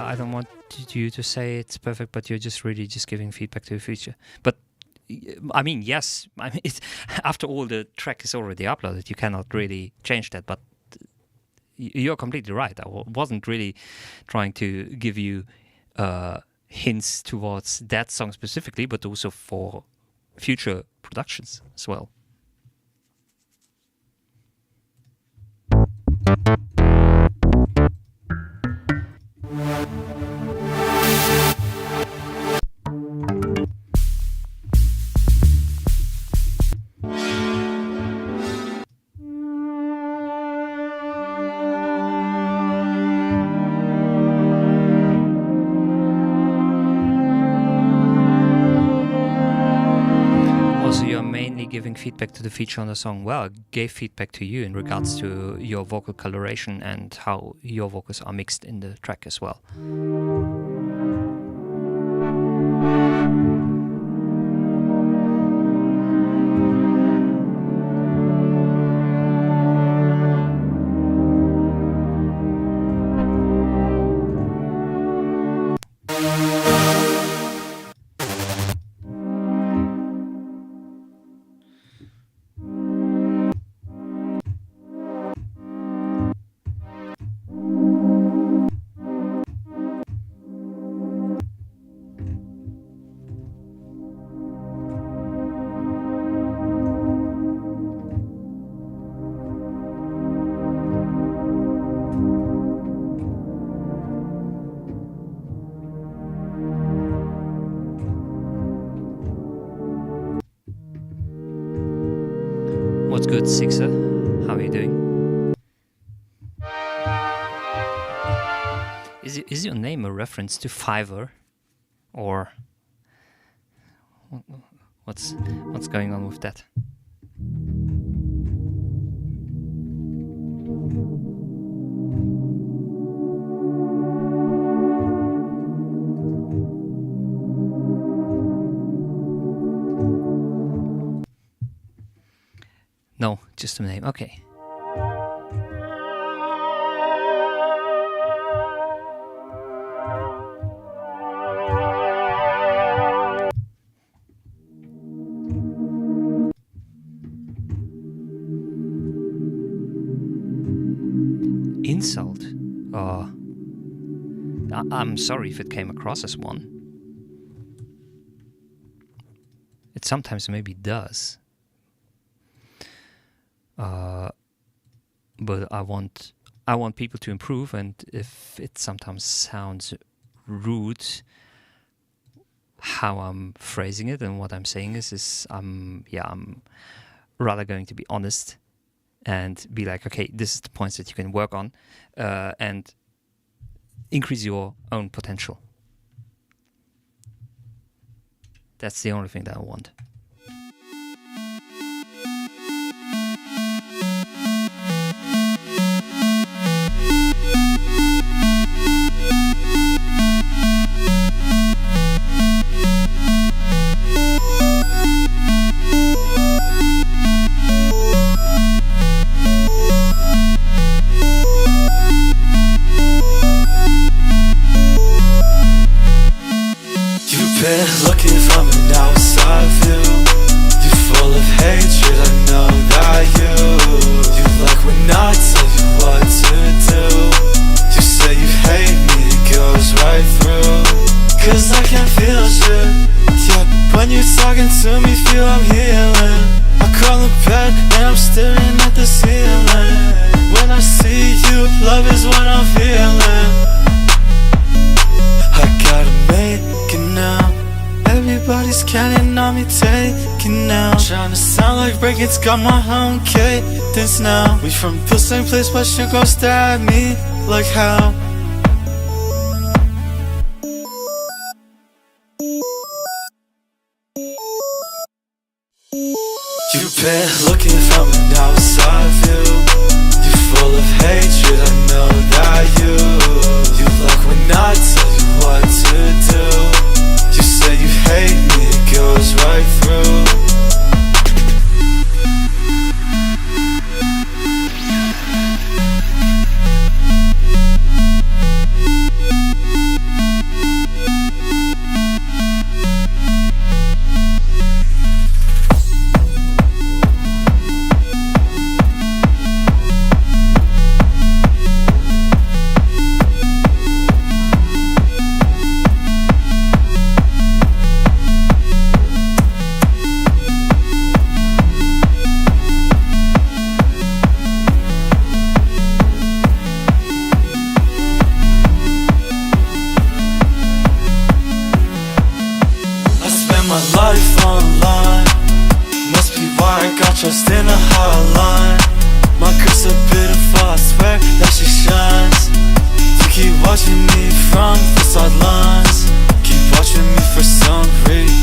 I don't want you to say it's perfect, but you're just really just giving feedback to the future. But I mean, yes, I mean, after all, the track is already uploaded. You cannot really change that. But you're completely right. I wasn't really trying to give you hints towards that song specifically, but also for future productions as well. Also, you're mainly giving feedback to the feature on the song. Well, I gave feedback to you in regards to your vocal coloration and how your vocals are mixed in the track as well. good, Sixer. How are you doing? Is your name a reference to Fiverr, or what's going on with that? No, just a name. Okay. Insult. I'm sorry if it came across as one. It sometimes maybe does. But I want people to improve, and if it sometimes sounds rude, how I'm phrasing it and what I'm saying is I'm rather going to be honest and be like, okay, this is the points that you can work on, and increase your own potential. That's the only thing that I want. Been looking from an outside view. You full of hatred, I know that you like when I tell you what to do. You say you hate me, it goes right through. Cause I can't feel shit. Yeah, when you're talking to me, feel I'm healing. I crawl in bed and I'm staring at the ceiling. When I see you, love is what I'm feeling. I gotta make it now. Everybody's counting on me taking now. Trying to sound like break, it's got my own cadence now. We from the same place, but you gon' stare at me like how? You've been looking from an outside view. You full of hatred, I know that you like when I tell you what to do. You say you hate me, it goes right through. Trust in a hotline. My girl's a beautiful, I swear that she shines. You keep watching me from the sidelines. Keep watching me for some reason.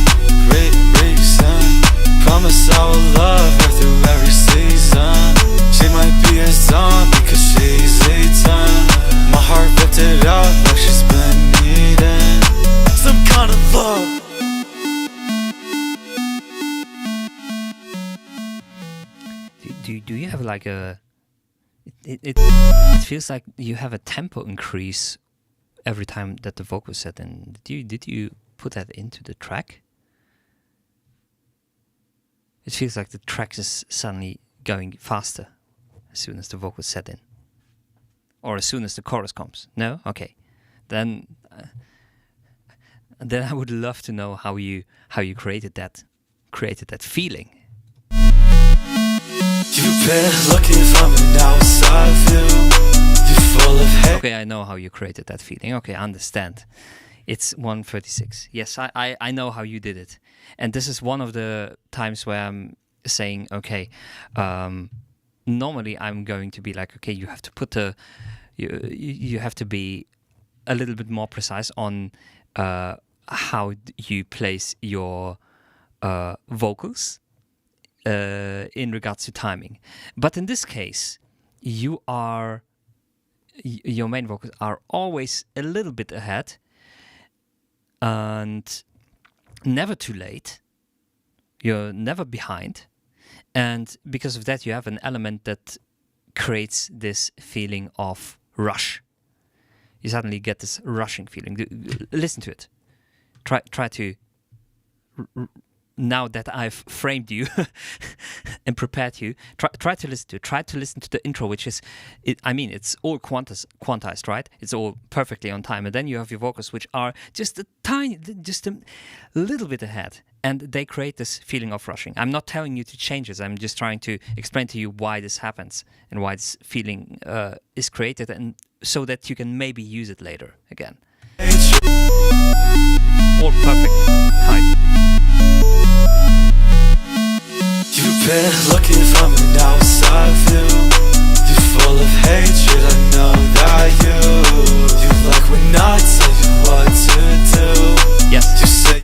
Promise I will love her through every season. She might be a zombie cause she's eaten. My heart ripped it out like she's been eating some kind of love. Do you have like a... It feels like you have a tempo increase every time that the vocal is set in. Did you put that into the track? It feels like the track is suddenly going faster as soon as the vocal is set in. Or as soon as the chorus comes. No? Okay. Then I would love to know how you created that feeling. You've been looking from an outside view. You're full of hate. Okay, I know how you created that feeling. Okay, I understand. It's 1:36. Yes, I know how you did it. And this is one of the times where I'm saying, okay, normally I'm going to be like, okay, you have to put you have to be a little bit more precise on how you place your vocals in regards to timing. But in this case, your main vocals are always a little bit ahead and never too late. You're never behind. And because of that, you have an element that creates this feeling of rush. You suddenly get this rushing feeling. Listen to it. Try to... Now that I've framed you and prepared you, try to listen to it. Try to listen to the intro, which is, it's all quantized, right? It's all perfectly on time. And then you have your vocals, which are just a little bit ahead. And they create this feeling of rushing. I'm not telling you to change this. I'm just trying to explain to you why this happens and why this feeling is created, and so that you can maybe use it later again. All perfect height. You've been looking from an outside view. You're full of hatred, I know that you like when I tell you what to do. Yes, you say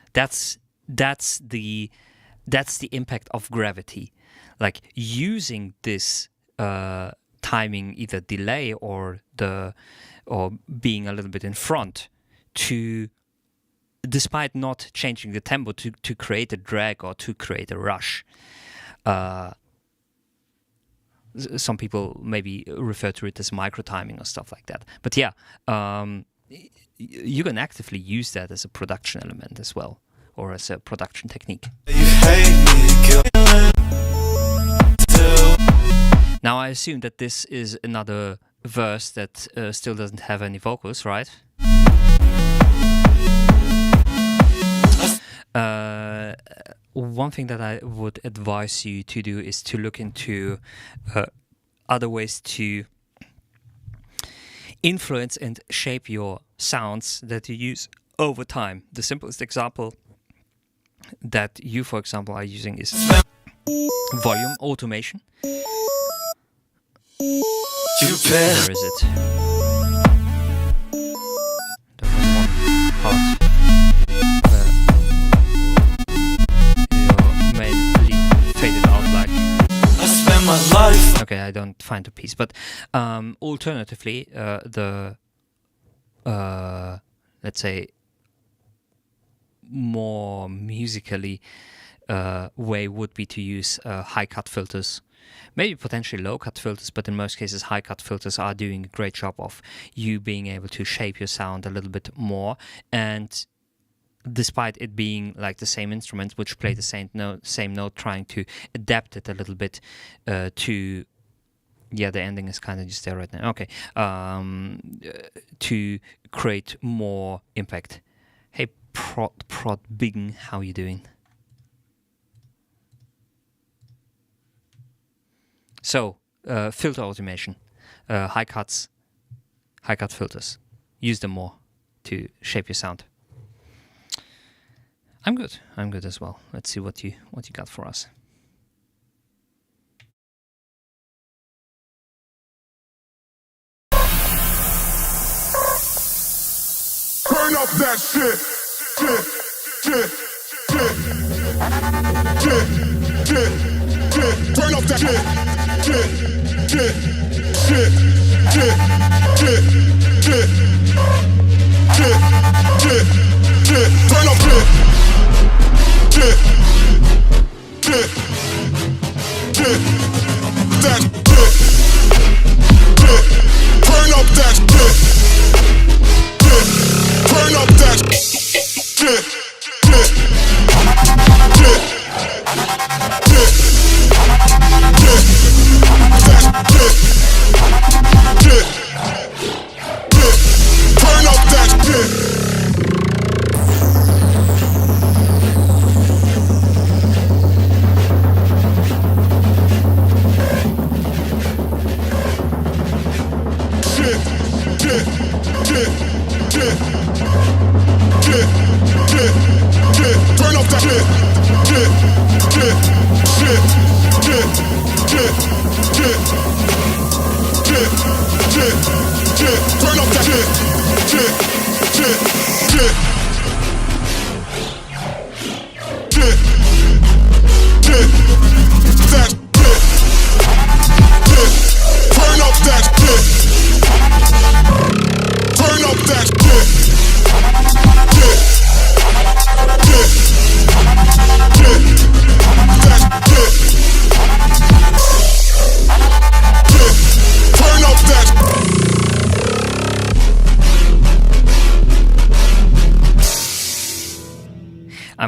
that's the impact of gravity. Like using this timing, either delay or being a little bit in front, to, despite not changing the tempo, to create a drag or to create a rush. Some people maybe refer to it as micro timing or stuff like that. But yeah, you can actively use that as a production element as well, or as a production technique. Now I assume that this is another verse that still doesn't have any vocals, right? One thing that I would advise you to do is to look into other ways to influence and shape your sounds that you use over time. The simplest example that you, for example, are using is volume automation. Where is it? There was one part where your main lead faded out like... I spend my life. Okay, I don't find the piece, but alternatively, let's say, more musically way would be to use high cut filters, maybe potentially low cut filters, but in most cases high cut filters are doing a great job of you being able to shape your sound a little bit more. And despite it being like the same instruments which play the same note, trying to adapt it a little bit to... Yeah, the ending is kind of just there right now. Okay, to create more impact. Hey, Prod Bing, how you doing? So, filter automation, high cut filters. Use them more to shape your sound. I'm good as well. Let's see what you got for us. Turn up that shit. Turn up that shit. Turn up Turn up that Turn up that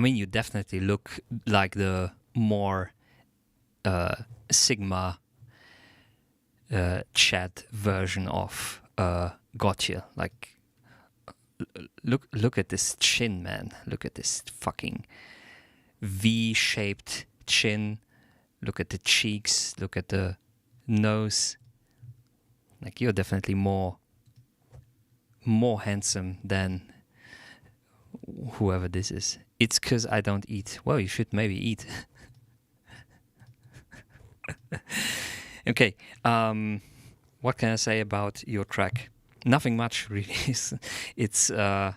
mean, you definitely look like the more Sigma Chad version of Gotcha. Like, look at this chin, man. Look at this fucking V-shaped chin. Look at the cheeks. Look at the nose. Like, you're definitely more handsome than whoever this is. It's because I don't eat. Well, you should maybe eat. Okay. What can I say about your track? Nothing much, really. It's Turn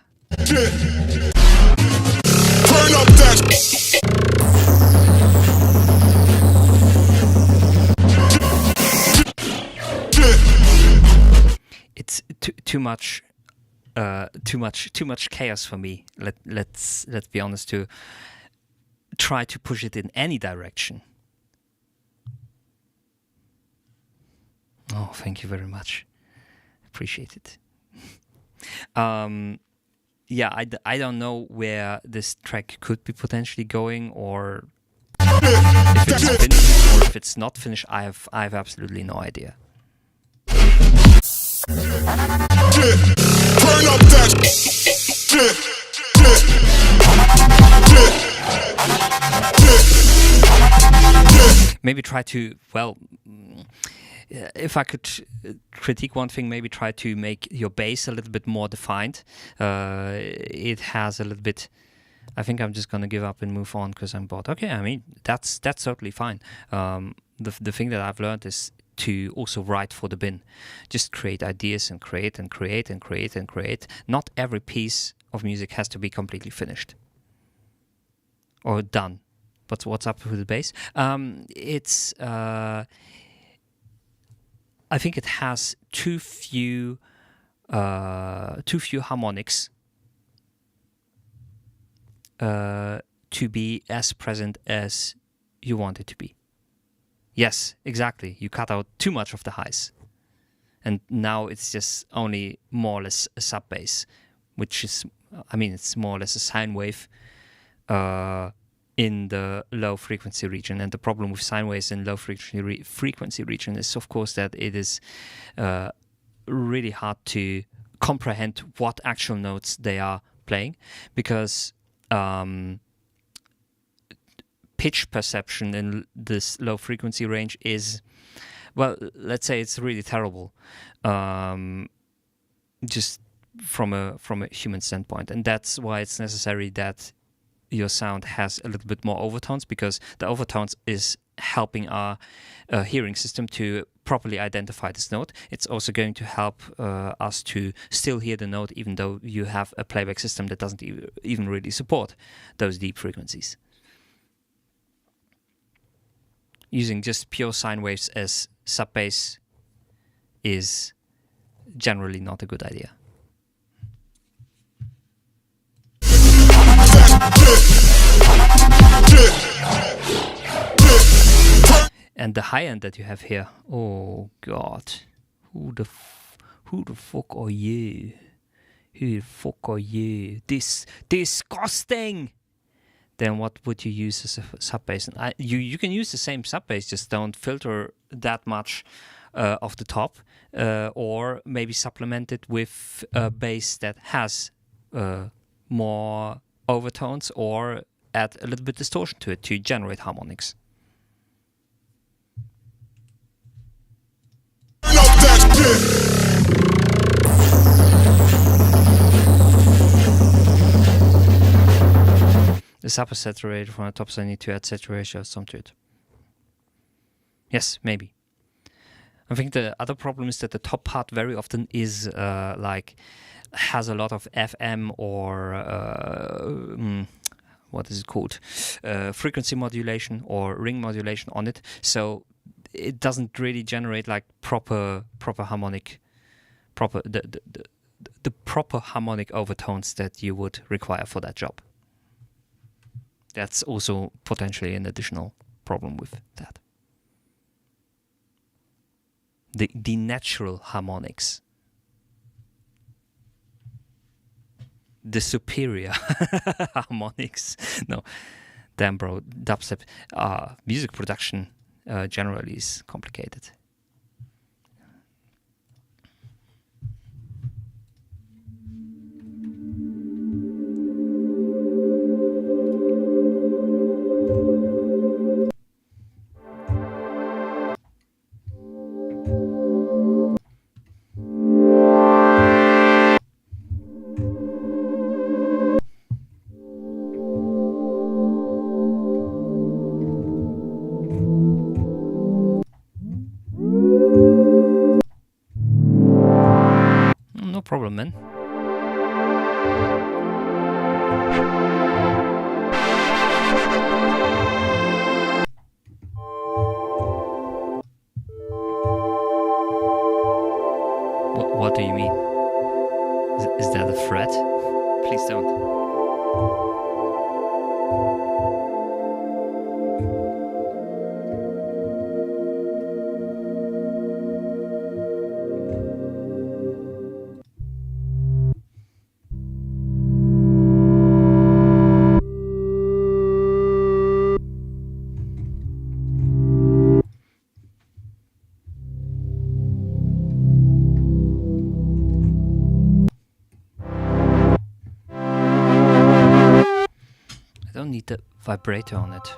up that. it's too much chaos for me. Let's be honest, to try to push it in any direction. Oh, thank you very much. Appreciate it. Yeah, I don't know where this track could be potentially going, or if it's finished or if it's not finished. I have absolutely no idea. Turn up that. Maybe try to, well, if I could critique one thing, maybe try to make your bass a little bit more defined. It has a little bit. I think I'm just gonna give up and move on because I'm bored. Okay, I mean that's totally fine. The thing that I've learned is to also write for the bin. Just create ideas and create and create and create and create. Not every piece of music has to be completely finished or done. But what's up with the bass? It's I think it has too few harmonics to be as present as you want it to be. Yes, exactly. You cut out too much of the highs, and now it's just only more or less a sub bass, which is, I mean, it's more or less a sine wave in the low frequency region. And the problem with sine waves in low frequency region is, of course, that it is really hard to comprehend what actual notes they are playing, because pitch perception in this low frequency range is, well, let's say it's really terrible, just from a human standpoint. And that's why it's necessary that your sound has a little bit more overtones, because the overtones is helping our hearing system to properly identify this note. It's also going to help us to still hear the note, even though you have a playback system that doesn't even really support those deep frequencies. Using just pure sine waves as sub bass is generally not a good idea. And the high end that you have here, oh god, who the fuck are you? Who the fuck are you? Disgusting! Then what would you use as a sub bass? And you can use the same sub bass, just don't filter that much off the top, or maybe supplement it with a bass that has more overtones, or add a little bit distortion to it to generate harmonics. The sub is saturated from the top, so I need to add saturation or something to it. Yes, maybe. I think the other problem is that the top part very often is has a lot of FM or what is it called? Frequency modulation or ring modulation on it. So it doesn't really generate like proper harmonic, the proper harmonic overtones that you would require for that job. That's also potentially an additional problem with that. The natural harmonics. the superior harmonics. No, damn, bro, dubstep music production generally is complicated. No problem, man. What do you mean? Is that a threat? Please don't. I don't need the vibrator on it.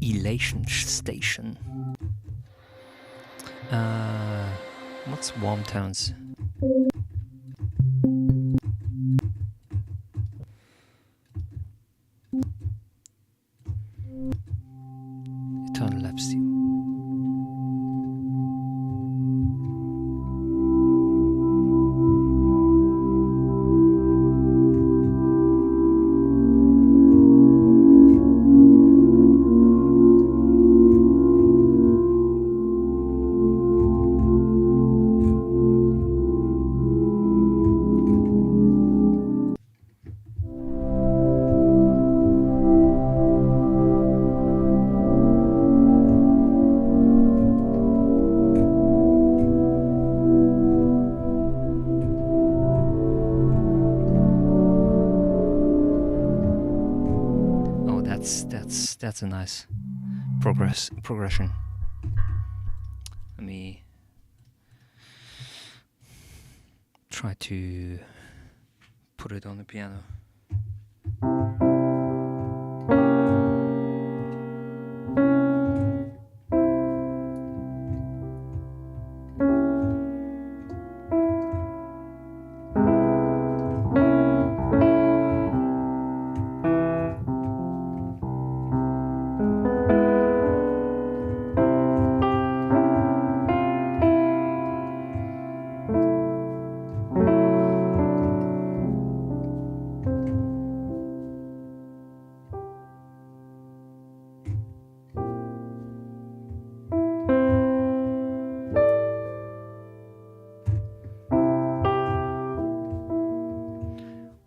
Elation station. What's warm tones? Eternal lapse. That's a nice progression. Let me try to put it on the piano.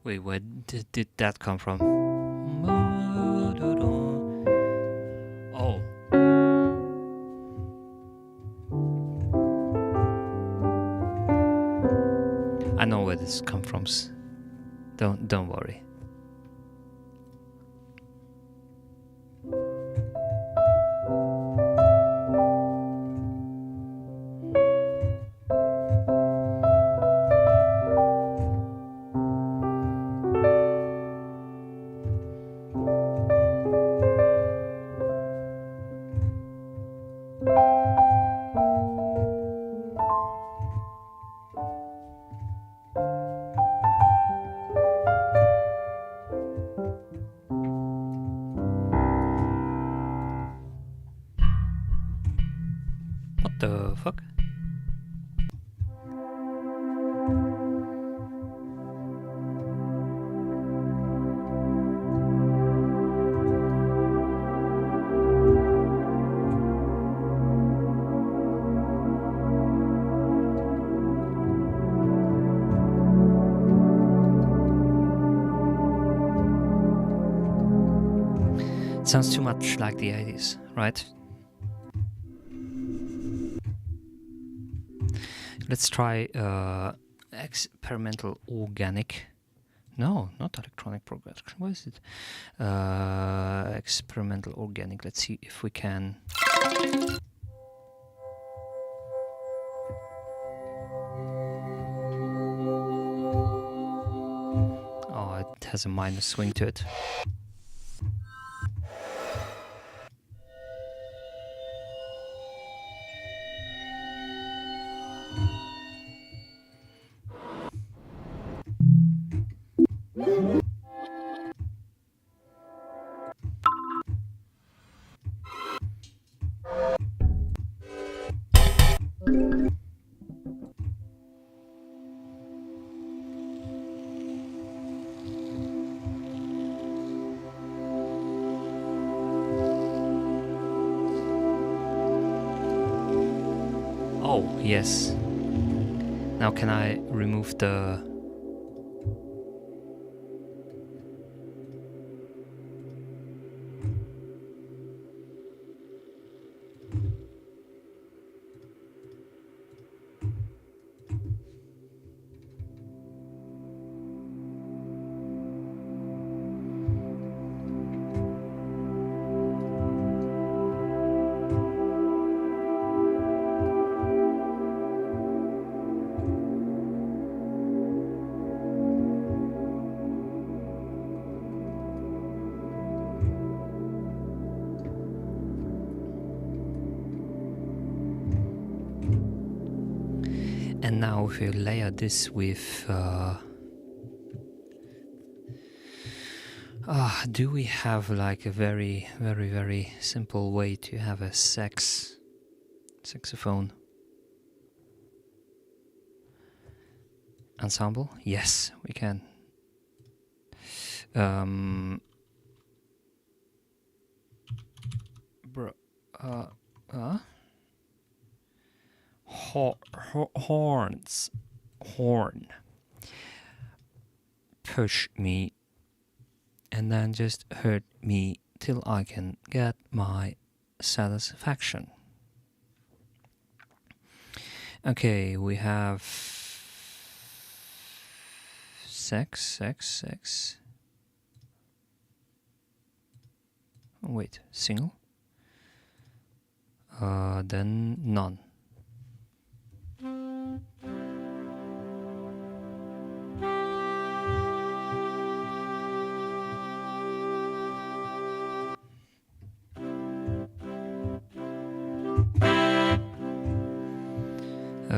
Wait, where did that come from? Oh. I know where this comes from. Don't worry. What the fuck? Sounds too much like the 80s, right? Let's try experimental organic. No, not electronic production. What is it? Experimental organic. Let's see if we can. Oh, it has a minor swing to it. Oh, yes. Now can I remove the... And now if we layer this with... do we have like a very, very, very simple way to have a saxophone ensemble? Yes, we can. Horn. Push me. And then just hurt me till I can get my satisfaction. Okay, we have sex. Wait, single? Then none.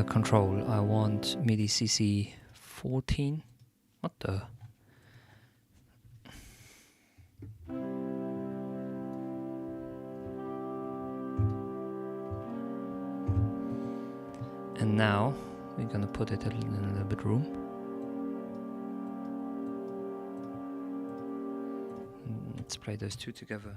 Control, I want MIDI CC 14. What the? And now we're gonna put it in a little bit room. Let's play those two together.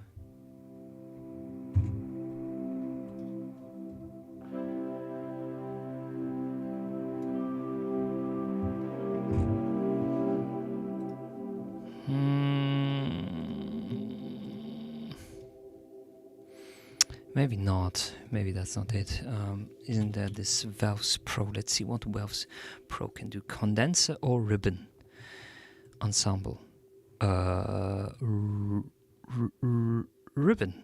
Maybe not. Maybe that's not it. Isn't there this Valves Pro? Let's see what Valves Pro can do. Condenser or ribbon ensemble? Ribbon.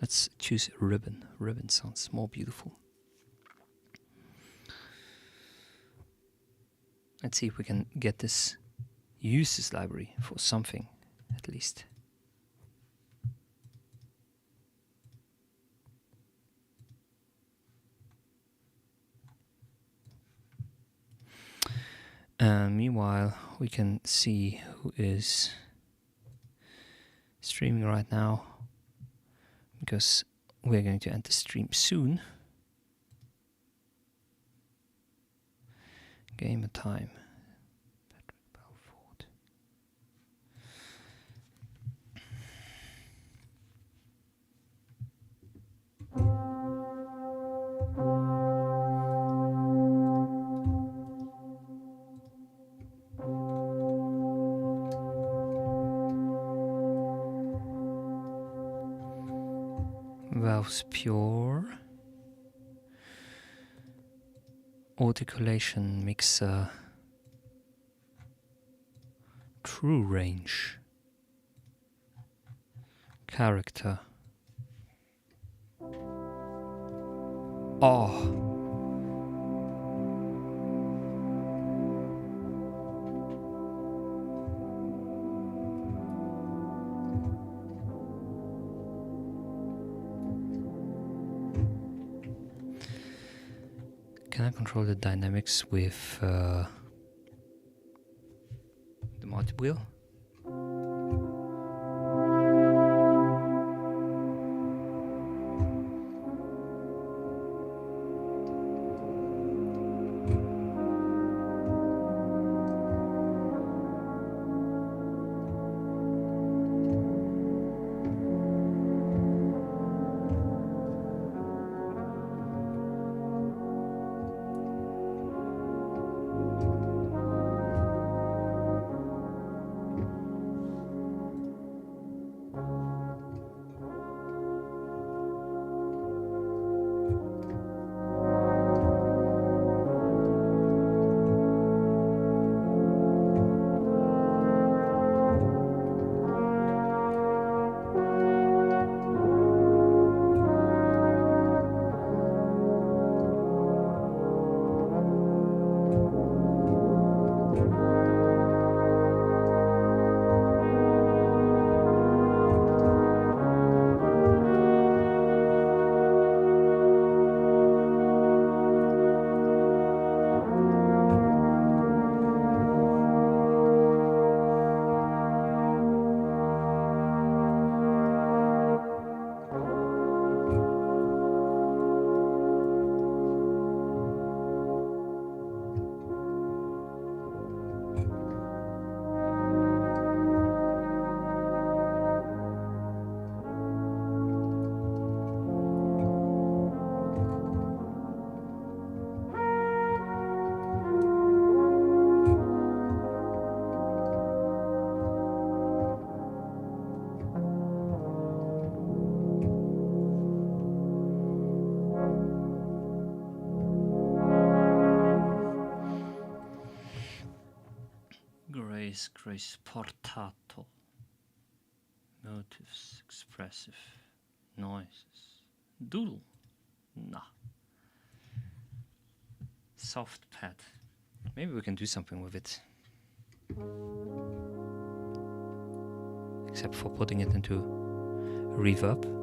Let's choose ribbon. Ribbon sounds more beautiful. Let's see if we can get this, use this library for something at least. Meanwhile, we can see who is streaming right now, because we're going to end the stream soon. Gamer time. Patrick Balford. Valves Pure. Articulation mixer. True range. Character. Oh. Can I control the dynamics with the multi-wheel? Grace portato. Motives, expressive, noises. Doodle. Nah. Soft pad. Maybe we can do something with it. Except for putting it into reverb.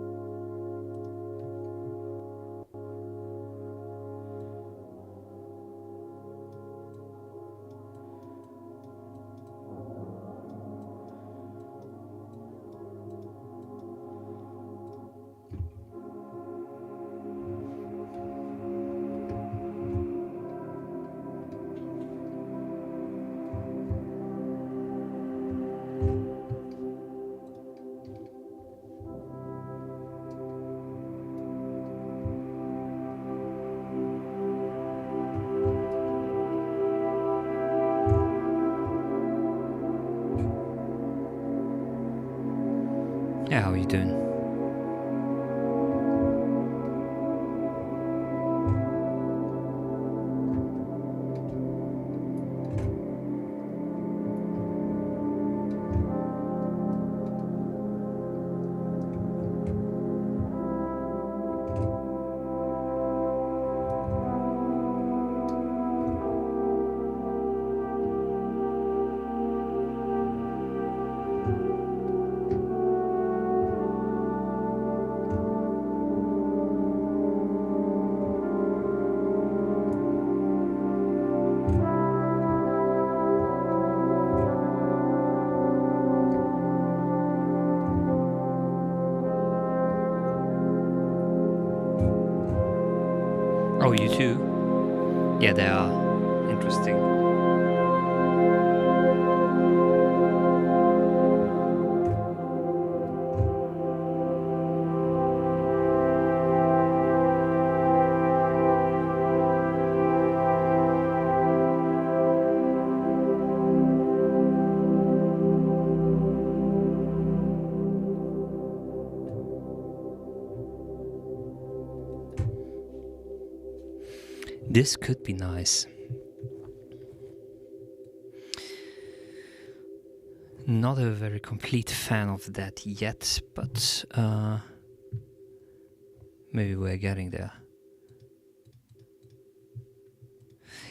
Yeah, how are you doing? Oh, you too? Yeah, they are interesting. This could be nice. Not a very complete fan of that yet, but maybe we're getting there.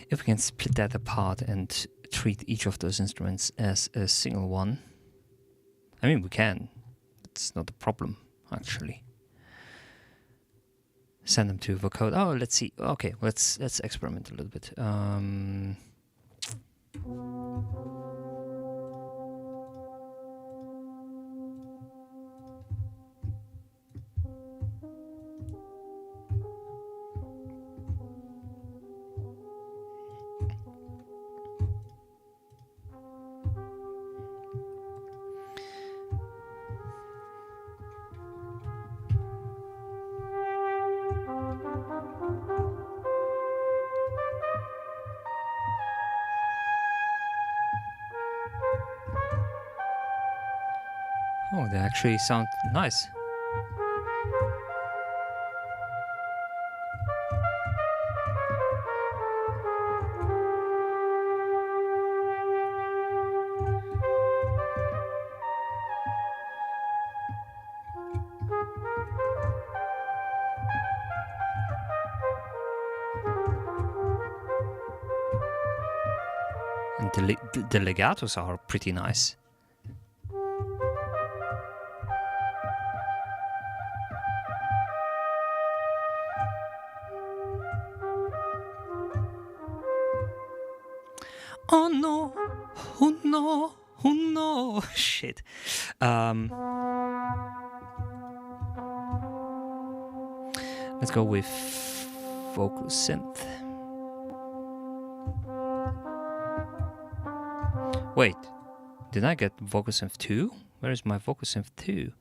If we can split that apart and treat each of those instruments as a single one, I mean, we can. It's not a problem, actually. Send them to vocode. Oh, let's see. Okay, let's experiment a little bit. Oh, they actually sound nice. And the legatos are pretty nice. Oh no, oh no, oh no, shit. Let's go with vocal synth. Wait, did I get vocal synth 2? Where is my vocal synth 2?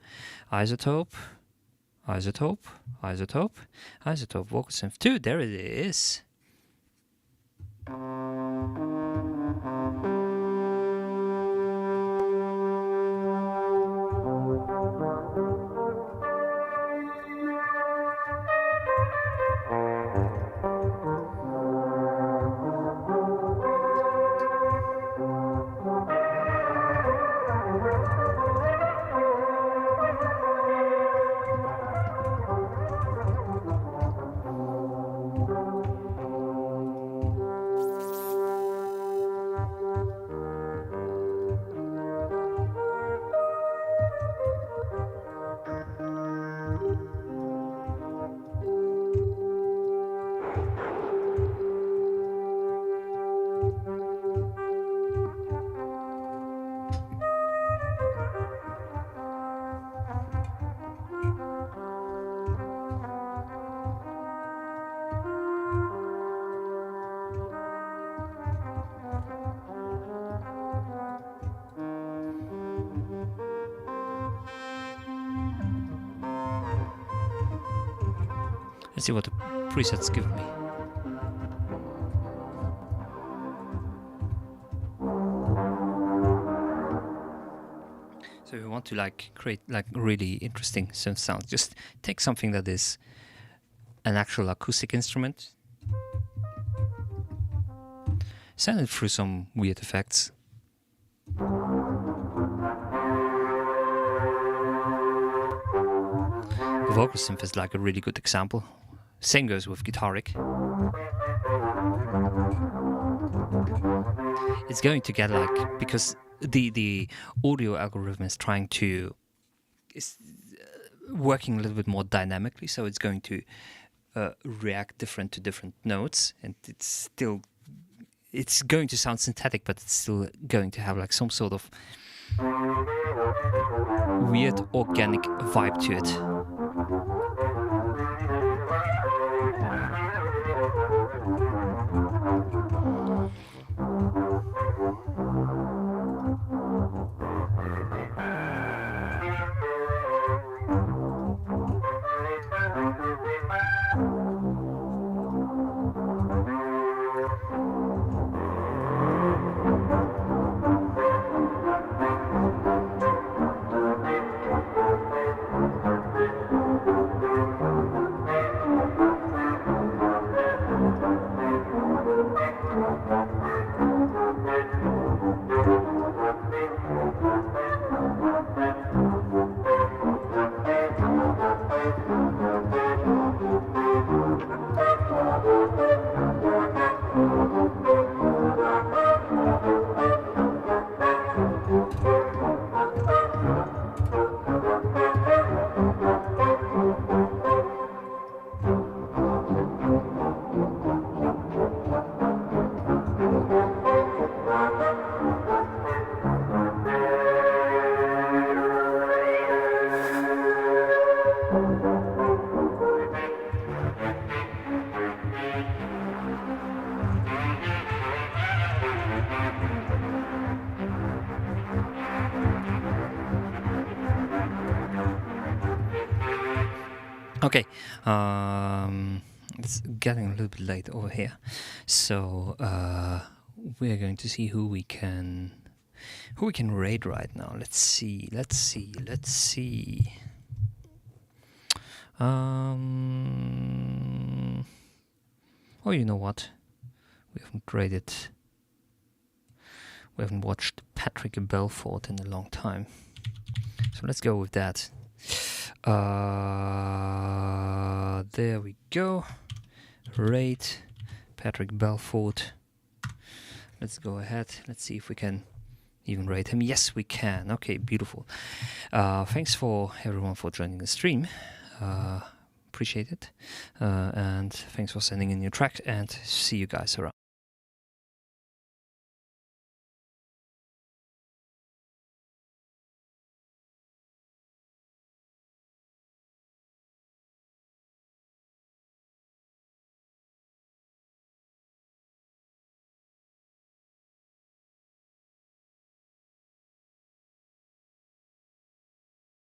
Isotope, isotope, isotope, isotope, vocal synth 2. There it is. Let's see what the presets give me. So if you want to create really interesting synth sounds, just take something that is an actual acoustic instrument, send it through some weird effects. Vocal synth is like a really good example. Same goes with Guitaric. It's going to get because the audio algorithm is working a little bit more dynamically, so it's going to react different to different notes, and it's going to sound synthetic, but it's still going to have some sort of weird organic vibe to it. Okay, it's getting a little bit late over here, so we're going to see who we can raid right now. Let's see. Oh, you know what? We haven't watched Patrick Belfort in a long time, so let's go with that. There we go. Raid Patrick Belfort. Let's go ahead. Let's see if we can even raid him. Yes, we can. Okay, beautiful. Thanks for everyone for joining the stream. Appreciate it. And thanks for sending in your track, and see you guys around.